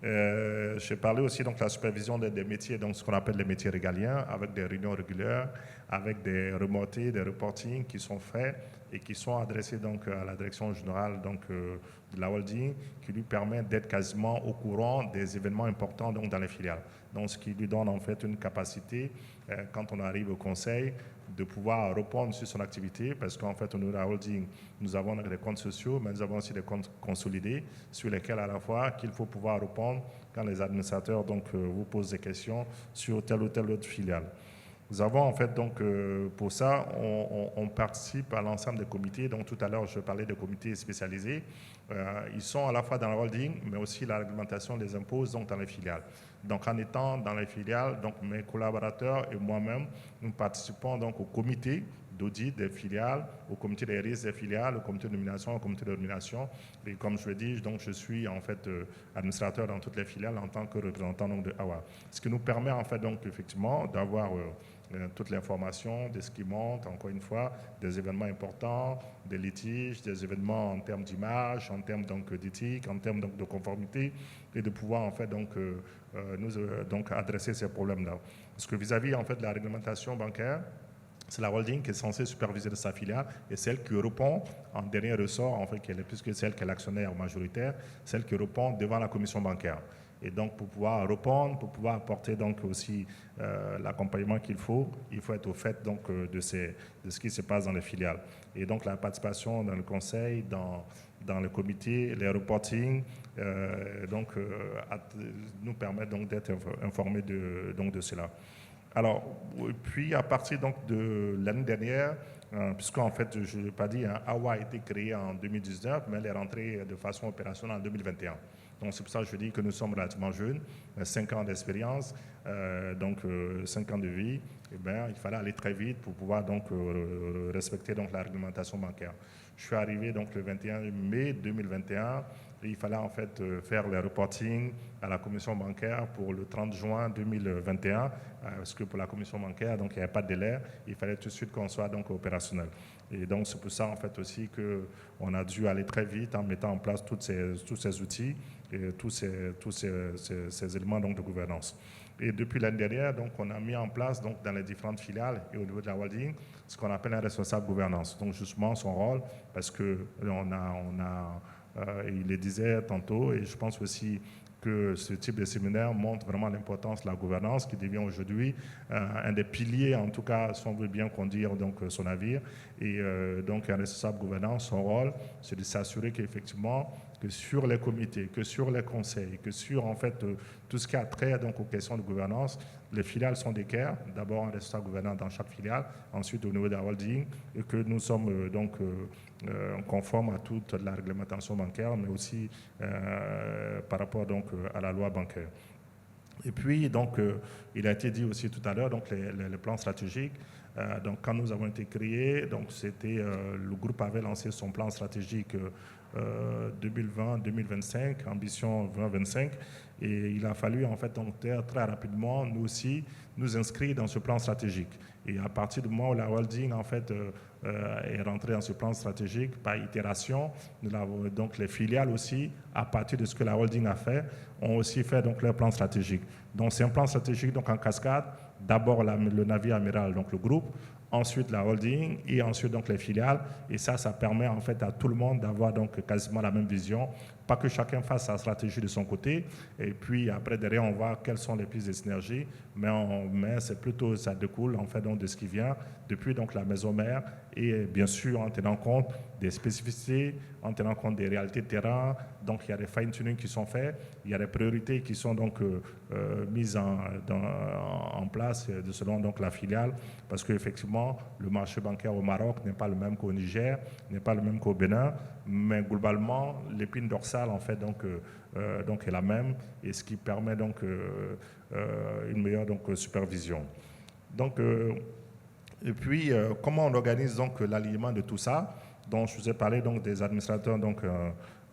J'ai parlé aussi donc de la supervision des métiers, donc ce qu'on appelle les métiers régaliens, avec des réunions régulières, avec des remontées, des reportings qui sont faits et qui sont adressés donc à la direction générale donc, de la holding, qui lui permet d'être quasiment au courant des événements importants donc, dans les filiales. Donc, ce qui lui donne en fait une capacité, quand on arrive au conseil, de pouvoir répondre sur son activité, parce qu'en fait, au niveau de la holding, nous avons des comptes sociaux, mais nous avons aussi des comptes consolidés, sur lesquels à la fois qu'il faut pouvoir répondre quand les administrateurs donc, vous posent des questions sur telle ou telle autre filiale. Nous avons en fait donc pour ça, on participe à l'ensemble des comités. Donc tout à l'heure, je parlais des comités spécialisés. Ils sont à la fois dans la holding, mais aussi la réglementation les impose donc dans les filiales. Donc en étant dans les filiales, donc mes collaborateurs et moi-même, nous participons donc au comité d'audit des filiales, au comité des risques des filiales, au comité de nomination, au comité de nomination. Et comme je le dis, donc je suis en fait administrateur dans toutes les filiales en tant que représentant donc, de AWA. Ce qui nous permet en fait donc effectivement d'avoir toute l'information de ce qui monte, encore une fois, des événements importants, des litiges, des événements en termes d'image, en termes d'éthique, en termes donc, de conformité, et de pouvoir en fait donc, donc adresser ces problèmes-là. Parce que vis-à-vis en fait de la réglementation bancaire, c'est la holding qui est censée superviser de sa filiale et celle qui répond en dernier ressort, en fait, puisque celle qui est l'actionnaire majoritaire, celle qui répond devant la commission bancaire. Et donc, pour pouvoir répondre, pour pouvoir apporter donc aussi l'accompagnement qu'il faut, il faut être au fait donc, de ce qui se passe dans les filiales. Et donc, la participation dans le conseil, dans le comité, les reporting, nous permet donc d'être informés de cela. Alors, puis à partir donc de l'année dernière, puisqu'en fait, je ne l'ai pas dit, AWA a été créée en 2019, mais elle est rentrée de façon opérationnelle en 2021. Donc c'est pour ça que je dis que nous sommes relativement jeunes, 5 ans d'expérience, 5 ans de vie. Eh bien, il fallait aller très vite pour pouvoir donc respecter donc la réglementation bancaire. Je suis arrivé donc le 21 mai 2021 et il fallait en fait faire le reporting à la commission bancaire pour le 30 juin 2021 parce que pour la commission bancaire donc il n'y avait pas de délai, il fallait tout de suite qu'on soit donc opérationnel. Et donc c'est pour ça en fait aussi qu'on a dû aller très vite en mettant en place tous ces outils et tous ces éléments donc de gouvernance. Et depuis l'année dernière, donc, on a mis en place donc, dans les différentes filiales et au niveau de la holding ce qu'on appelle un responsable gouvernance. Donc justement son rôle, parce que il le disait tantôt, et je pense aussi que ce type de séminaire montre vraiment l'importance de la gouvernance qui devient aujourd'hui un des piliers, en tout cas, si on veut bien conduire donc, son navire. Et donc, un responsable gouvernance, son rôle, c'est de s'assurer qu'effectivement, que sur les comités, que sur les conseils, que sur en fait tout ce qui a trait donc, aux questions de gouvernance, les filiales sont d'équerre. D'abord, un responsable gouvernant dans chaque filiale, ensuite au niveau de la holding, et que nous sommes conformes à toute la réglementation bancaire, mais aussi par rapport donc, à la loi bancaire. Et puis, donc, il a été dit aussi tout à l'heure, donc les plans stratégiques. Donc, quand nous avons été créés, donc c'était le groupe avait lancé son plan stratégique 2020-2025, ambition 2025, et il a fallu en fait donc, très rapidement nous aussi nous inscrire dans ce plan stratégique. Et à partir du moment où la holding en fait est rentrée dans ce plan stratégique par itération, donc les filiales aussi, à partir de ce que la holding a fait, ont aussi fait donc leur plan stratégique. Donc c'est un plan stratégique donc en cascade. D'abord le navire amiral, donc le groupe, ensuite la holding et ensuite donc les filiales. Et ça permet en fait à tout le monde d'avoir donc quasiment la même vision. Pas que chacun fasse sa stratégie de son côté. Et puis après derrière on voit quelles sont les pistes de synergie. Mais c'est plutôt ça découle en fait donc de ce qui vient depuis donc la maison mère et bien sûr en tenant compte des spécificités, en tenant compte des réalités de terrain. Donc il y a des fine-tuning qui sont faits, il y a des priorités qui sont donc mises en place selon donc la filiale, parce qu'effectivement le marché bancaire au Maroc n'est pas le même qu'au Niger, n'est pas le même qu'au Bénin, mais globalement l'épine dorsale en fait donc est la même, et ce qui permet donc une meilleure donc supervision. Donc et puis comment on organise donc l'alignement de tout ça? Donc je vous ai parlé donc des administrateurs donc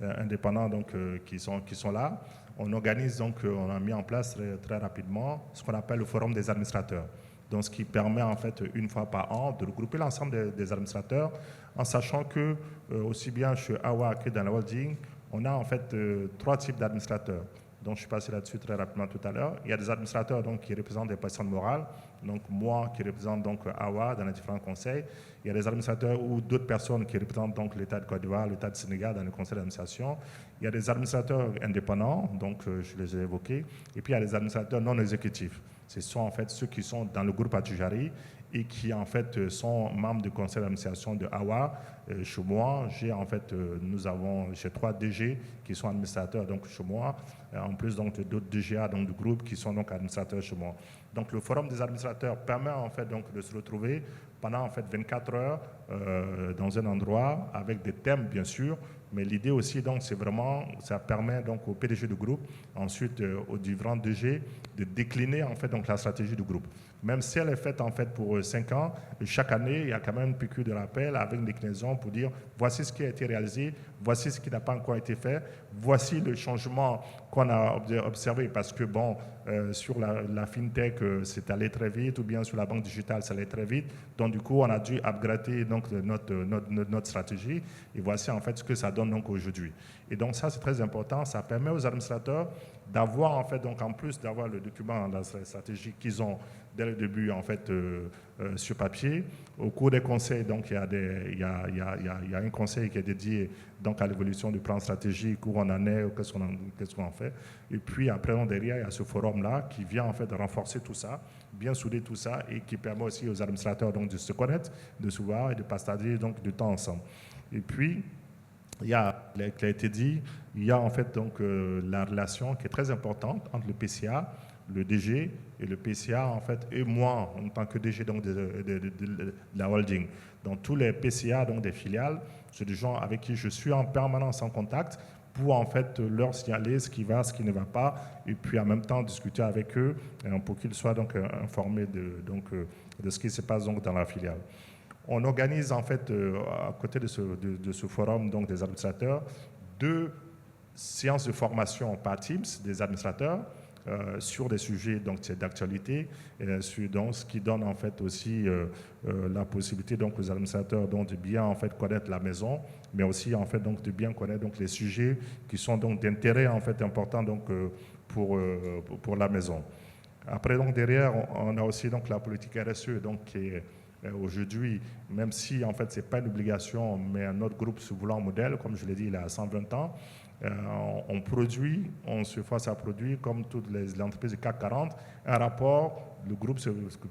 indépendants donc qui sont là. On organise donc on a mis en place très rapidement ce qu'on appelle le forum des administrateurs. Donc ce qui permet en fait une fois par an de regrouper l'ensemble des administrateurs, en sachant que aussi bien chez AWA que dans la holding, on a en fait 3 types d'administrateurs. Donc, je suis passé là-dessus très rapidement tout à l'heure. Il y a des administrateurs donc, qui représentent des personnes morales. Donc, moi qui représente donc AWA dans les différents conseils. Il y a des administrateurs ou d'autres personnes qui représentent donc l'État de Côte d'Ivoire, l'État du Sénégal dans le conseil d'administration. Il y a des administrateurs indépendants, donc je les ai évoqués. Et puis, il y a des administrateurs non exécutifs. Ce sont en fait ceux qui sont dans le groupe Attijari et qui en fait sont membres du conseil d'administration de AWA. Chez moi, j'ai 3 DG qui sont administrateurs donc chez moi, en plus donc d'autres DGA donc du groupe qui sont donc administrateurs chez moi. Donc le forum des administrateurs permet en fait donc de se retrouver pendant en fait 24 heures dans un endroit avec des thèmes bien sûr, mais l'idée aussi donc c'est vraiment ça permet donc au PDG du groupe, ensuite aux différents DG de décliner en fait donc la stratégie du groupe. Même si elle est faite en fait pour 5 ans, chaque année il y a quand même une piqûre de rappel avec une déclinaison pour dire voici ce qui a été réalisé, voici ce qui n'a pas encore été fait, voici le changement qu'on a observé parce que bon sur la fintech c'est allé très vite ou bien sur la banque digitale ça allait très vite, donc du coup on a dû upgrader donc notre stratégie et voici en fait ce que ça donne donc aujourd'hui. Et donc ça c'est très important, ça permet aux administrateurs d'avoir en fait donc en plus d'avoir le document dans la stratégie qu'ils ont dès le début en fait sur papier. Au cours des conseils donc il y a un conseil qui est dédié donc à l'évolution du plan stratégique, où on en est, qu'est-ce qu'on en fait. Et puis après derrière il y a ce forum là qui vient en fait de renforcer tout ça, bien souder tout ça et qui permet aussi aux administrateurs donc de se connaître, de se voir et de partager donc du temps ensemble. Et puis il y a, qui a été dit, il y a en fait donc la relation qui est très importante entre le PCA, le DG et le PCA en fait et moi en tant que DG donc de la holding. Donc tous les PCA donc des filiales, c'est des gens avec qui je suis en permanence en contact pour en fait leur signaler ce qui va, ce qui ne va pas, et puis en même temps discuter avec eux pour qu'ils soient donc informés de ce qui se passe donc dans la filiale. On organise en fait, à côté de ce forum donc, des administrateurs, 2 séances de formation par Teams des administrateurs sur des sujets d'actualité, ce qui donne en fait aussi la possibilité donc, aux administrateurs donc, de bien en fait, connaître la maison, mais aussi en fait, donc, de bien connaître donc, les sujets qui sont d'intérêt en fait, important donc, pour la maison. Après, donc, derrière, on a aussi donc, la politique RSE donc, qui est aujourd'hui, même si en fait ce n'est pas une obligation, mais notre groupe se voulant modèle, comme je l'ai dit, il a 120 ans, on se force à produire, comme toutes les entreprises du CAC 40, un rapport, le groupe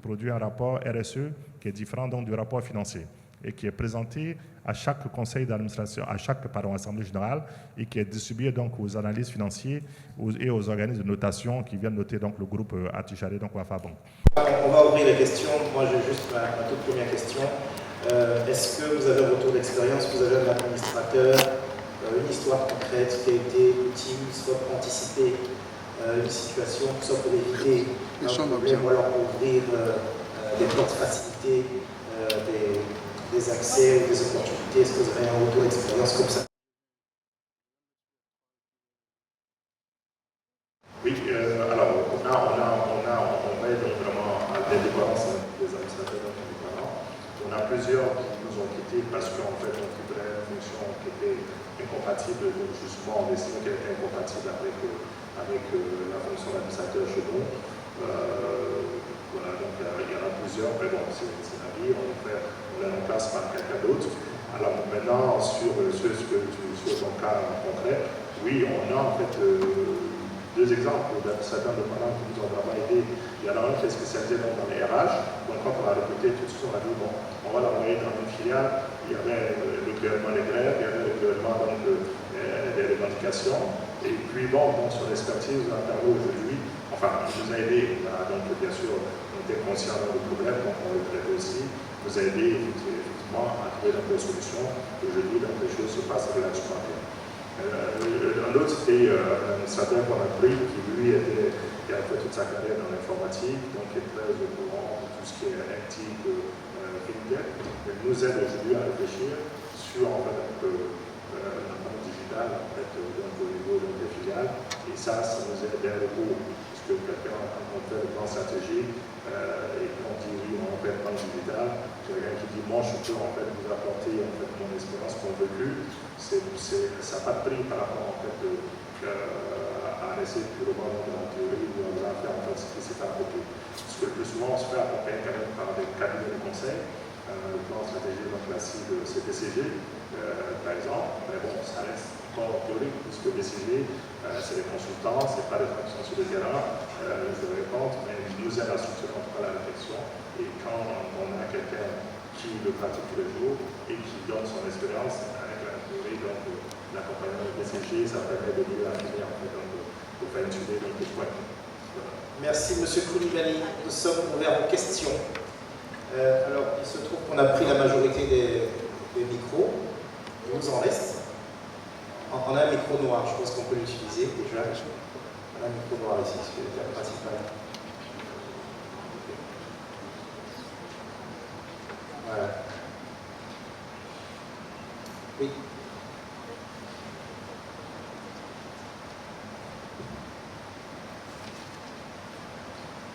produit un rapport RSE qui est différent donc du rapport financier et qui est présenté à chaque conseil d'administration, à chaque assemblée générale et qui est distribué donc aux analystes financiers et aux organismes de notation qui viennent noter donc le groupe Attijari, donc Wafa Bank. On va ouvrir les questions. Moi, j'ai juste ma toute première question. Est-ce que vous avez un retour d'expérience, vous avez un administrateur, une histoire concrète qui a été utile, soit pour anticiper une situation, soit pour éviter un problème, ou alors pour ouvrir des portes facilitées, des accès ou des opportunités? Est-ce que vous avez un retour d'expérience comme ça? Oui, alors on va donc vraiment à l'indépendance des administrateurs indépendants. On a plusieurs qui nous ont quittés parce qu'en fait on quitterait une fonction qui était incompatible, donc justement on estime qu'elle était incompatible avec la fonction d'administrateur chez nous. Voilà, donc il y en a plusieurs, mais bon, c'est la vie, on les remplace par quelqu'un d'autre. Alors maintenant, sur ton cas concret, oui, on a en fait 2 exemples d'administrateurs indépendants qui nous ont vraiment aidés. Il y en a un qui est spécialisé dans les RH. Donc quand on a recruté, tout de suite on a dit bon, on va l'envoyer dans une filiale. Il y avait le gouvernement des grèves, il y avait le gouvernement des revendications. Et puis bon, donc, son expertise nous a permis aujourd'hui, enfin, il nous a aidé. Donc bien sûr, on était conscient du problème, donc on le traite aussi. Il nous a aidé effectivement à trouver des solutions. Aujourd'hui, donc les choses se passent relativement bien. Un autre, c'était un administrateur qu'on a pris qui, lui, qui a fait toute sa carrière dans l'informatique, donc qui est très au courant de tout ce qui est IT, fintech. Il nous aide aujourd'hui à réfléchir sur en fait, la banque digitale en fait, donc, au niveau des filiales. Et ça nous aide à beaucoup. Parce que quelqu'un, quand on fait le plan stratégique et qu'on dit oui, on fait le plan digital, quelqu'un qui dit moi je peux en fait vous apporter en fait, mon expérience, mon vécu. Ça n'a pas de prix par rapport en fait, à laisser purement de la théorie ou à faire en fait ce qui s'est fait à côté. Parce que le plus souvent, on se fait accompagner quand même par des cabinets de conseil. Le plan de stratégie, donc la cible, c'est BCG, par exemple. Mais bon, ça reste encore théorique, puisque BCG, c'est des consultants, ce n'est pas des fonctions sur le terrain, je le répète, mais nous aide à structurer en tout cas la réflexion. Et quand on a quelqu'un qui le pratique tous les jours et qui donne son expérience avec la théorie, donc l'accompagnement de BCG, ça permet de lui affiner en fait, donc, de faire étudier donc, les points. Voilà. Merci, M. Koulibaly. Nous sommes ouverts aux questions. Alors, il se trouve qu'on a pris la majorité des micros. Il nous en reste. On a un micro noir, je pense qu'on peut l'utiliser déjà. On a un micro noir ici, c'est le principal. Voilà. Oui.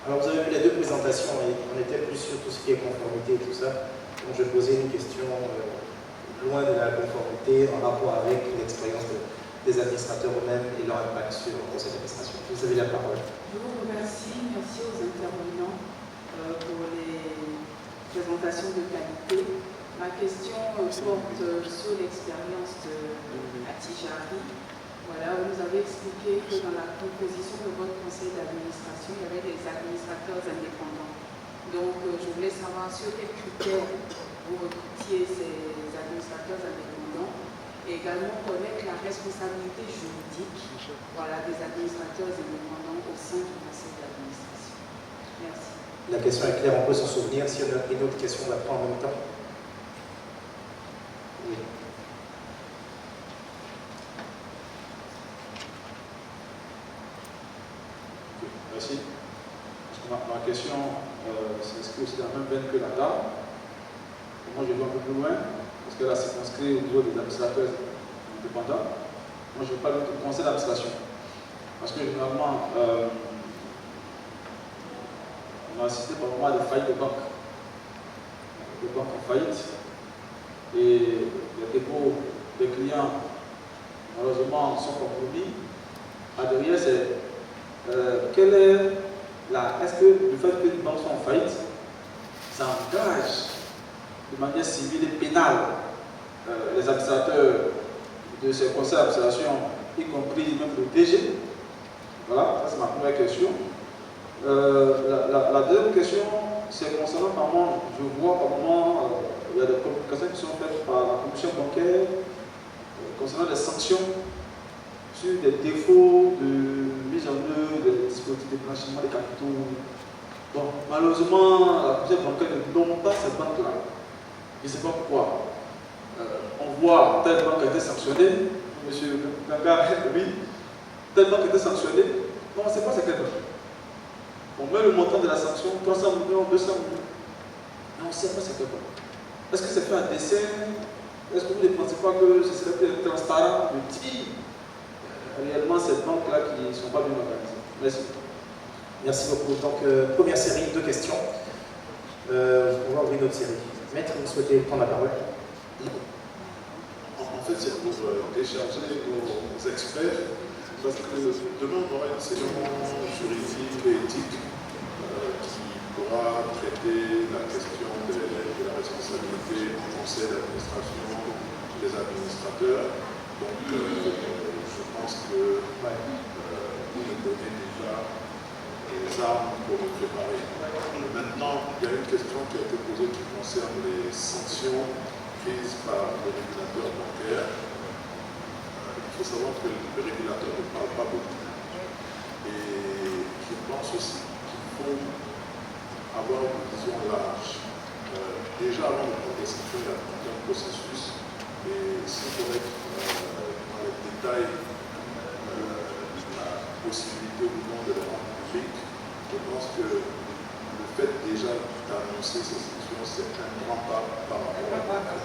Alors vous avez vu les deux présentations, et on était plus sur tout ce qui est conformité et tout ça. Donc je posais une question loin de la conformité en rapport avec l'expérience des administrateurs eux-mêmes et leur impact sur le conseil d'administration. Vous avez la parole. Je vous remercie, merci aux intervenants pour les présentations de qualité. Ma question porte sur l'expérience de Attijari. Voilà, vous nous avez expliqué que dans la composition de votre conseil d'administration, il y avait des administrateurs indépendants. Donc, je voulais savoir sur quels critères vous recrutiez ces administrateurs indépendants et également connaître la responsabilité juridique des administrateurs indépendants au sein du conseil d'administration. Merci. La question est claire, on peut s'en souvenir. Si on a une autre question, on la prend en même temps. Oui. Merci. Ma question s'inscrit aussi dans la même veine que la dame. Moi, je vais un peu plus loin, parce qu'elle a circonscrit au niveau des administrateurs indépendants. Moi, je vais parler du conseil d'administration. Parce que généralement, on a assisté par moment à des faillites de banques. Des banques en faillite. Et les dépôts des clients, malheureusement, sont compromis. Derrière, c'est est-ce que le fait que les banques sont en faillite, ça engage de manière civile et pénale les administrateurs de ces conseils d'administration, y compris même le DG? Voilà, ça c'est ma première question. La deuxième question, c'est concernant par moment, je vois par moment, il y a des communications qui sont faites par la commission bancaire concernant des sanctions sur des défauts de mise en œuvre des dispositifs de blanchiment des capitaux. Bon, malheureusement, la commission bancaire ne nomme pas ces banques-là. Je ne sais pas pourquoi. On voit telle banque a été sanctionnée, M. Ganga, oui, telle banque a été sanctionnée. Non, on ne sait pas c'est quelle banque. On met le montant de la sanction, 300 millions, 200 millions. Mais on ne sait pas c'est quelle banque. Est-ce que c'est fait à dessein? Est-ce que vous ne pensez pas que ce serait plus transparent de dire réellement ces banques-là qui ne sont pas bien organisées? Merci. Merci beaucoup. Donc, première série, 2 questions. On va ouvrir notre série. Maître, vous souhaitez prendre la parole? En fait, c'est pour décharger nos experts, parce que demain, on aura une session juridique et éthique qui pourra traiter la question de la responsabilité du conseil d'administration des administrateurs. Donc, je pense que vous nous donnez déjà les armes pour nous préparer. Maintenant, il y a une question qui a été posée qui concerne les sanctions prises par le régulateur bancaire. Il faut savoir que le régulateur ne parle pas beaucoup. Et je pense aussi qu'il faut avoir une vision large. Déjà, avant de prendre des sanctions, il y a tout un processus. Et s'il faut être dans les détails la possibilité ou non de les rendre publiques, je pense que le fait déjà d'annoncer ces sanctions, c'est un grand pas par rapport à la.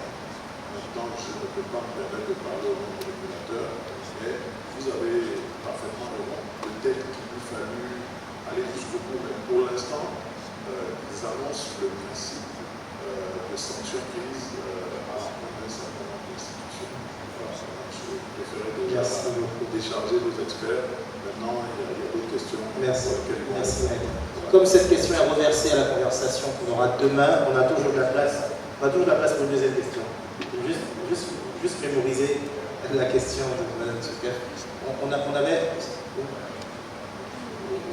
Maintenant, je ne peux pas me permettre de parler au nom du régulateur, mais vous avez parfaitement raison. Peut-être qu'il eût fallu aller jusqu'au bout, mais pour l'instant, ils annoncent le principe de sanctions prises à un certain nombre d'institutions. Je préférais déjà décharger nos experts. Maintenant, il y a d'autres questions. Merci. Merci. Comme cette question est reversée à la conversation qu'on aura demain, on a toujours de la place. On a toujours de la place pour une deuxième question. Juste mémoriser la question de Mme Zucker. On avait...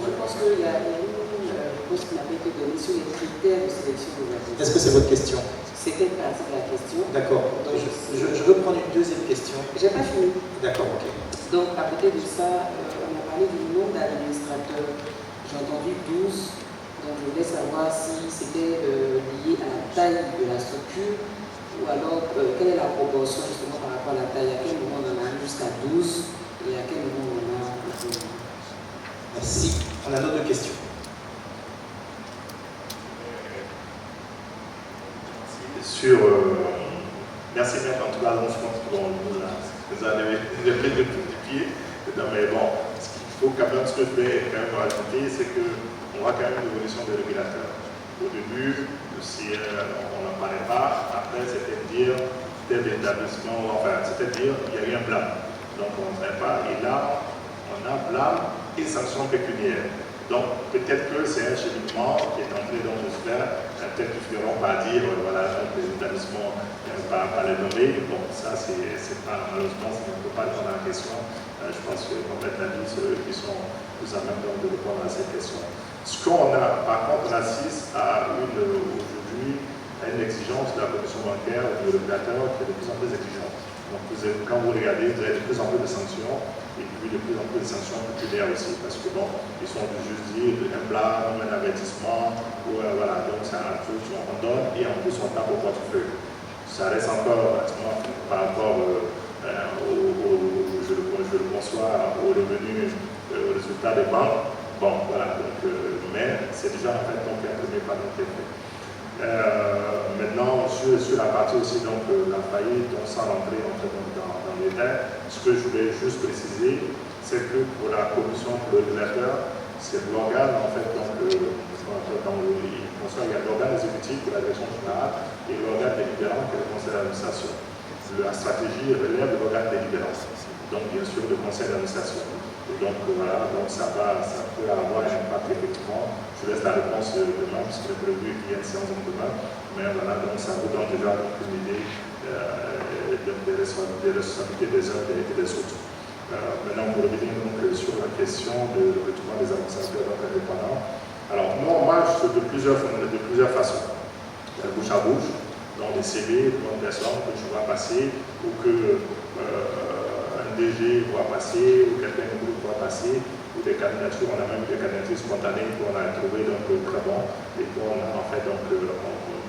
Je pense qu'il y a une réponse qui m'avait été donnée sur les critères de sélection des adhérents. Est-ce que c'est votre question? C'était partie de la question. D'accord. Donc je veux prendre une deuxième question. J'ai pas fini. D'accord, ok. Donc, à côté de ça, on a parlé du nombre d'administrateurs. J'ai entendu 12. Donc, je voulais savoir si c'était lié à la taille de la structure ou alors quelle est la proportion justement par rapport à la taille. À quel moment on en a jusqu'à 12 et à quel moment on en a un peu moins. Merci. On a d'autres questions. Merci maître, en tout cas, je pense qu'on nous a levé le pied. Mais bon, ce qu'il faut quand même, ce que je vais quand même rajouter, c'est qu'on aura quand même une évolution des régulateurs. Au début, si on n'en parlait pas, après c'était dire tel établissement, enfin, c'est-à-dire il y a eu un blâme. Donc on ne savait pas, et là, on a blâme et sanctions pécuniaires. Donc peut-être que c'est un cheminement qui est entré dans l'espère, peut-être qu'ils finiront par dire, voilà, les établissements, par les nommer. Bon, ça, c'est pas, malheureusement, on ne peut pas répondre à la question. Je pense que, comme l'a dit, ceux qui sont plus à même de répondre à cette question. Ce qu'on a, par contre, on assiste à aujourd'hui à une exigence de la commission bancaire ou du régulateur qui est de plus en plus exigeante. Donc, quand vous regardez, vous avez de plus en plus de sanctions. Et puis de plus en plus de sanctions populaires aussi, parce que bon, ils sont juste dire un blâme, un avertissement, ou voilà, donc c'est un truc qu'on donne et en plus on tape au portefeuille. Ça reste encore par rapport je le conçois, au revenu, au résultat des banques. Bon, voilà, donc, mais c'est déjà en fait donc un premier pas donc fait. Maintenant, sur la partie aussi donc la faillite, donc sans rentrer en fait, dans les détails, ce que je voulais juste préciser, c'est que pour la commission, pour le régulateur, c'est l'organe en fait donc il y a l'organe exécutif de la direction générale et l'organe délibérant qui est le conseil d'administration. La stratégie relève de l'organe délibérant, donc bien sûr le conseil d'administration. Et donc voilà, donc ça peut avoir un impact effectivement. Je laisse la réponse demain, puisque c'est prévu qu'il y ait une séance demain. Mais voilà, donc ça vous donne déjà une idée des responsabilités des uns et des autres. Maintenant, pour revenir donc sur la question de recrutement des administrateurs indépendants. Alors, moi, de plusieurs façons. Bouche à bouche, dans des CV, dans des personnes que je vois passer, ou que un DG voit passer, ou quelqu'un du groupe voit passer, ou des candidatures, on a même des candidatures spontanées qu'on a trouvées donc très bon, et qu'on a en fait donc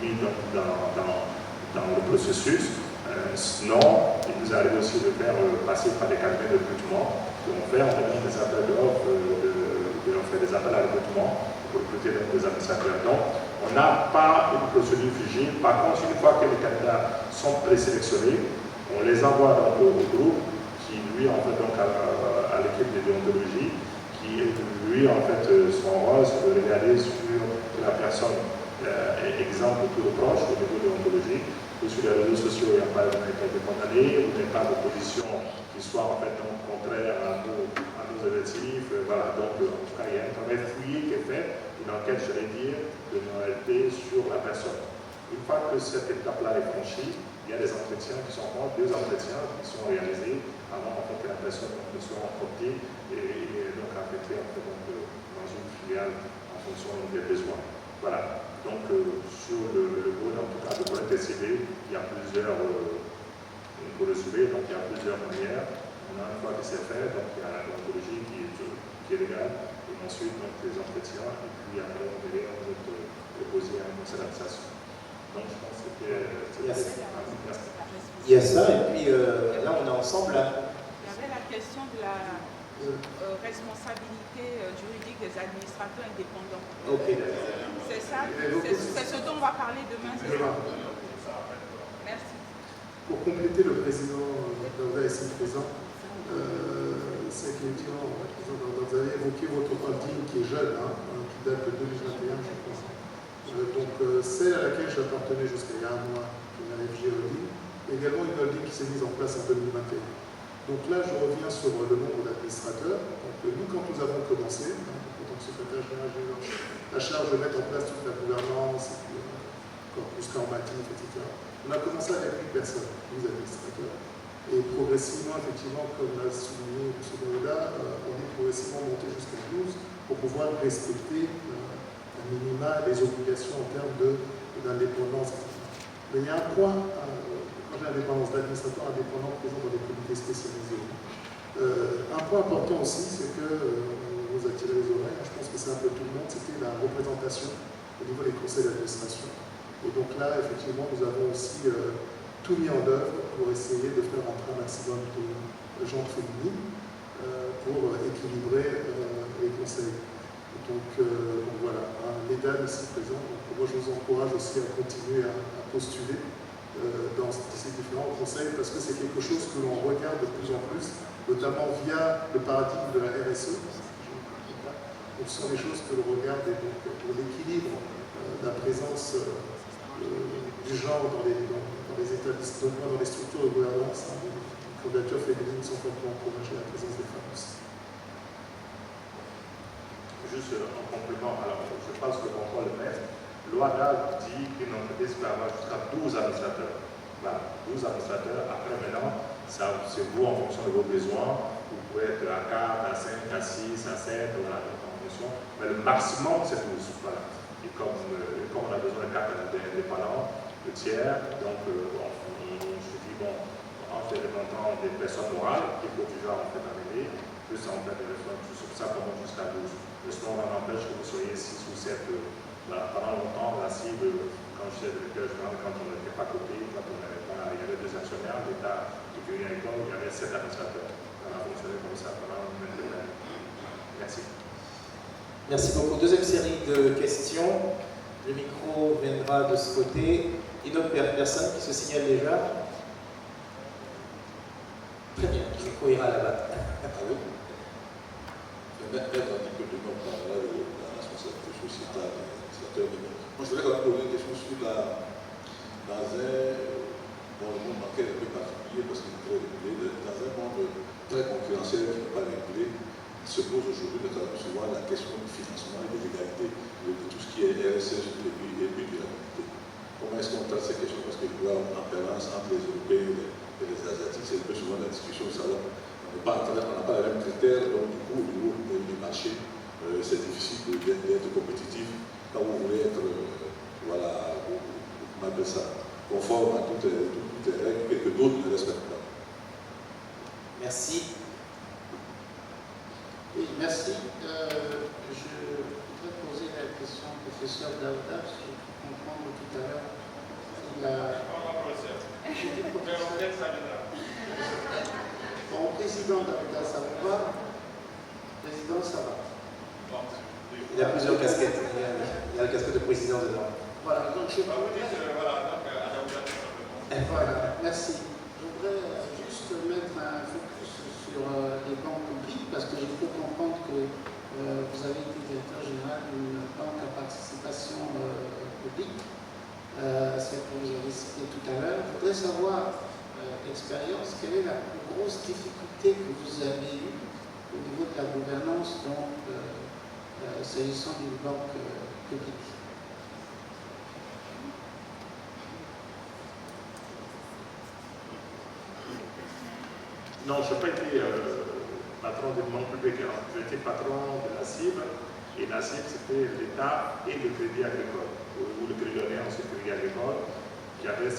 mis donc, dans le processus. Sinon, il nous arrive aussi de faire passer par des cabinets de recrutement, on fait en fait des appels d'offres, on fait des appels à recrutement pour recruter donc, des administrateurs. Donc, on n'a pas une procédure figée. Par contre, une fois que les candidats sont présélectionnés, on les envoie donc au groupe qui, lui, en fait, donc, à l'équipe de déontologie, qui, lui, en fait, son rôle, c'est de regarder sur la personne exemple tout proche au niveau de déontologie. Sur les réseaux sociaux, il n'y a pas de condamné, il n'y a pas d'opposition qui soit en fait donc, contraire à nos objectifs. Voilà, donc en tout cas, il y a un travail fouillé qui est fait, une enquête, je vais dire, de moralité sur la personne. Une fois que cette étape-là est franchie, il y a des entretiens qui sont faits, 2 entretiens qui sont réalisés avant en fait, que la personne ne soit optée et donc affectée en fait, donc, dans une filiale en fonction des besoins. Voilà. Donc, sur le board, en tout cas, de volet TCB, il y a plusieurs, pour le soulever, donc il y a plusieurs manières. On a une fois que c'est fait, donc il y a la déontologie qui est légale, et ensuite, donc, les entretiens, et puis après, on verra, on va proposer un conseil d'administration. Donc, je pense que c'était. Il y a ça, et puis là, on est ensemble. Là. Il y avait la question de la responsabilité juridique des administrateurs indépendants. Ok. C'est ça, c'est ce dont on va parler demain. Merci. Pour compléter, le président Daouda ici présent, c'est que vous avez évoqué votre holding qui est jeune, qui date de 2021, je pense. Celle à laquelle j'appartenais jusqu'à il y a un mois, qui est la FG Holding, également une holding qui s'est mise en place en 2021. Donc là, je reviens sur le nombre d'administrateurs. Nous, quand nous avons commencé, en tant que secrétaire général, j'ai eu la charge de mettre en place toute la gouvernance, corpus normatif, etc. On a commencé avec 8 personnes, 12 administrateurs. Et progressivement, effectivement, comme l'a souligné M. Daouda, on est progressivement monté jusqu'à 12 pour pouvoir respecter à minima les obligations en termes d'indépendance. Mais il y a un point, quand j'ai l'indépendance d'administrateur indépendant présent dans des comités spécialisés. Un point important aussi, c'est que vous attirez les oreilles, je pense que c'est un peu tout le monde, c'était la représentation au niveau des conseils d'administration. Et donc là, effectivement, nous avons aussi tout mis en œuvre pour essayer de faire entrer un maximum de gens féminines pour équilibrer les conseils. Donc voilà, les dames ici présentes, moi je vous encourage aussi à continuer à postuler dans ces différents conseils parce que c'est quelque chose que l'on regarde de plus en plus, notamment via le paradigme de la RSE. Donc ce sont des choses que l'on regarde et donc, pour l'équilibre de la présence du genre dans les établissements, dans les structures de gouvernance. Les candidatures féminines sont fortement encouragées à la présence des femmes aussi. Juste en complément, alors je pense que François le maître, l'OADA dit qu'une entreprise peut avoir jusqu'à 12 administrateurs. Voilà, 12 administrateurs. Après, maintenant, c'est vous en fonction de vos besoins. Vous pouvez être à 4, à 5, à 6, à 7, voilà, en fonction. Mais le maximum, c'est 12. Voilà. Et comme on a besoin de 4 indépendants, le tiers, donc on se dit, bon, en fait, montant des personnes morales, qui faut déjà en fait amener, plus en fait des personnes, tout ça commence jusqu'à 12. Mais sinon, on empêche que vous soyez 6 ou 7. Voilà, pendant longtemps, la cible, quand j'étais directeur général, quand on n'était pas coté, quand on n'avait pas, il y avait 2 actionnaires, l'État du Crédit Agricole, il y avait 7 administrateurs. On a fonctionné comme ça pendant une vingtaine d'années. Merci. Merci beaucoup. Deuxième série de questions. Le micro viendra de ce côté. Une autre personne qui se signale déjà. Très bien, le micro ira là-bas. Ah oui. Mettre un petit peu de nom par là, la responsabilité sociétale, moi je voudrais quand même poser une question sur dans le monde bancaire un peu particulier, parce qu'il est très régulé, dans un monde très concurrentiel qui n'est pas régulé, il se pose aujourd'hui notamment souvent la question du financement et de l'égalité de tout ce qui est RSE et puis de la mobilité. Comment est-ce qu'on traite ces questions? Parce que je vois en permanence entre les Européens et les Asiatiques, c'est un peu souvent la discussion, ça va. On n'a pas les mêmes critères, donc du coup, au niveau du marché, c'est difficile d'être compétitif quand vous voulez être, voilà, on appelle ça, conforme à toutes les règles et que d'autres ne respectent pas. Merci. Oui, merci. Je voudrais poser la question au professeur Daouda, parce que je comprends tout à l'heure. Bon, président Daouda, ça vous va? Président, ça va. Il y a plusieurs casquettes. Il y a la casquette de président dedans. Voilà, donc je voilà, merci. Je voudrais juste mettre un focus sur les banques publiques, parce que il faut comprendre que vous avez été directeur général d'une banque à participation publique. C'est ce que vous avez cité tout à l'heure. Je voudrais savoir, d'expérience, quelle est la plus grosse difficulté que vous avez eue au niveau de la gouvernance, donc s'agissant d'une banque publique. Non, je n'ai pas été patron d'une banque publique. J'ai été patron de la CIB, et la CIB, c'était l'État et le Crédit Agricole, ou le Crédit Lyonnais, ensuite le Crédit Agricole, qui avait 51%,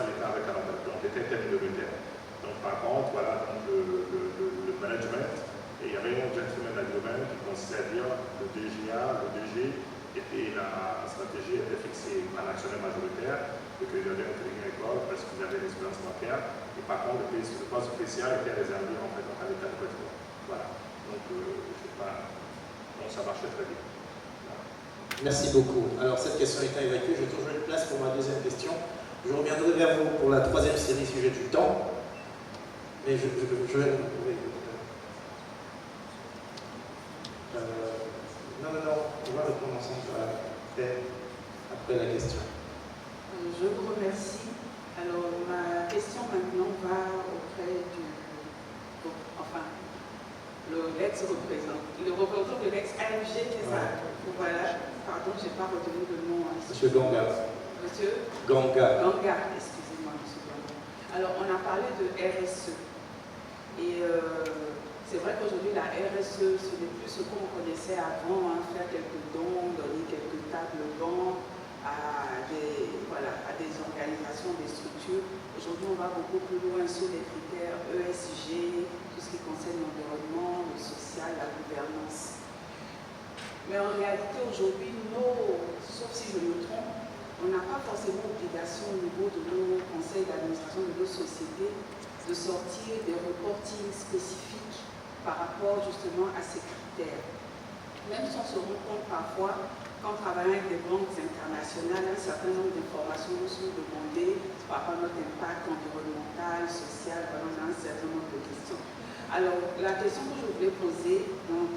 l'État avait 40%. Donc, c'était interminoritaire. Donc, par contre, voilà, donc, le management, et il y avait un gentleman agreement qui consistait à dire le DGA, le DG, et la stratégie était fixée par l'actionnaire majoritaire, le Crédit Lyonnais, le Crédit Agricole, parce qu'ils avaient l'expérience bancaire. Et par contre, le poste spécial était réservé en fait à l'État de Côte d'Ivoire. Voilà. Donc, je sais pas. Donc, ça marchait très bien. Voilà. Merci beaucoup. Alors, cette question étant évacuée, je trouve une place pour ma deuxième question. Je reviendrai vers vous pour la troisième série sujet du temps. Mais je vais vous trouver. Non, on va reprendre ensemble sur la paix. après la question. Je vous remercie. Alors, ma question maintenant va auprès le représentant de l'ex-AMG, c'est ça? Voilà. Pardon, je n'ai pas retenu le nom. Monsieur Ganga. Monsieur Ganga. Ganga, excusez-moi, monsieur Ganga. Alors, on a parlé de RSE. Et c'est vrai qu'aujourd'hui, la RSE, ce n'est plus ce qu'on connaissait avant, hein, faire quelques dons, donner quelques tables bancs à des organisations, des structures. Aujourd'hui, on va beaucoup plus loin sur les critères ESG, tout ce qui concerne l'environnement, le social, la gouvernance. Mais en réalité, aujourd'hui, sauf si je me trompe, on n'a pas forcément obligation au niveau de nos conseils d'administration de nos sociétés de sortir des reportings spécifiques par rapport justement à ces critères. Même si on se rend compte parfois, quand on travaille avec des banques internationales, un certain nombre d'informations nous sont demandées par rapport à notre impact environnemental, social, on a un certain nombre de questions. Alors, la question que je voulais poser donc,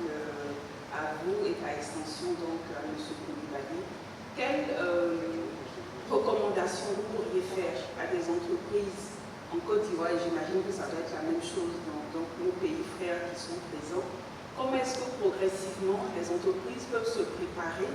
à vous et par extension donc, à M. Coulibaly, quelles recommandations vous pourriez faire à des entreprises en Côte d'Ivoire, et j'imagine que ça doit être la même chose dans nos pays frères qui sont présents, comment est-ce que progressivement les entreprises peuvent se préparer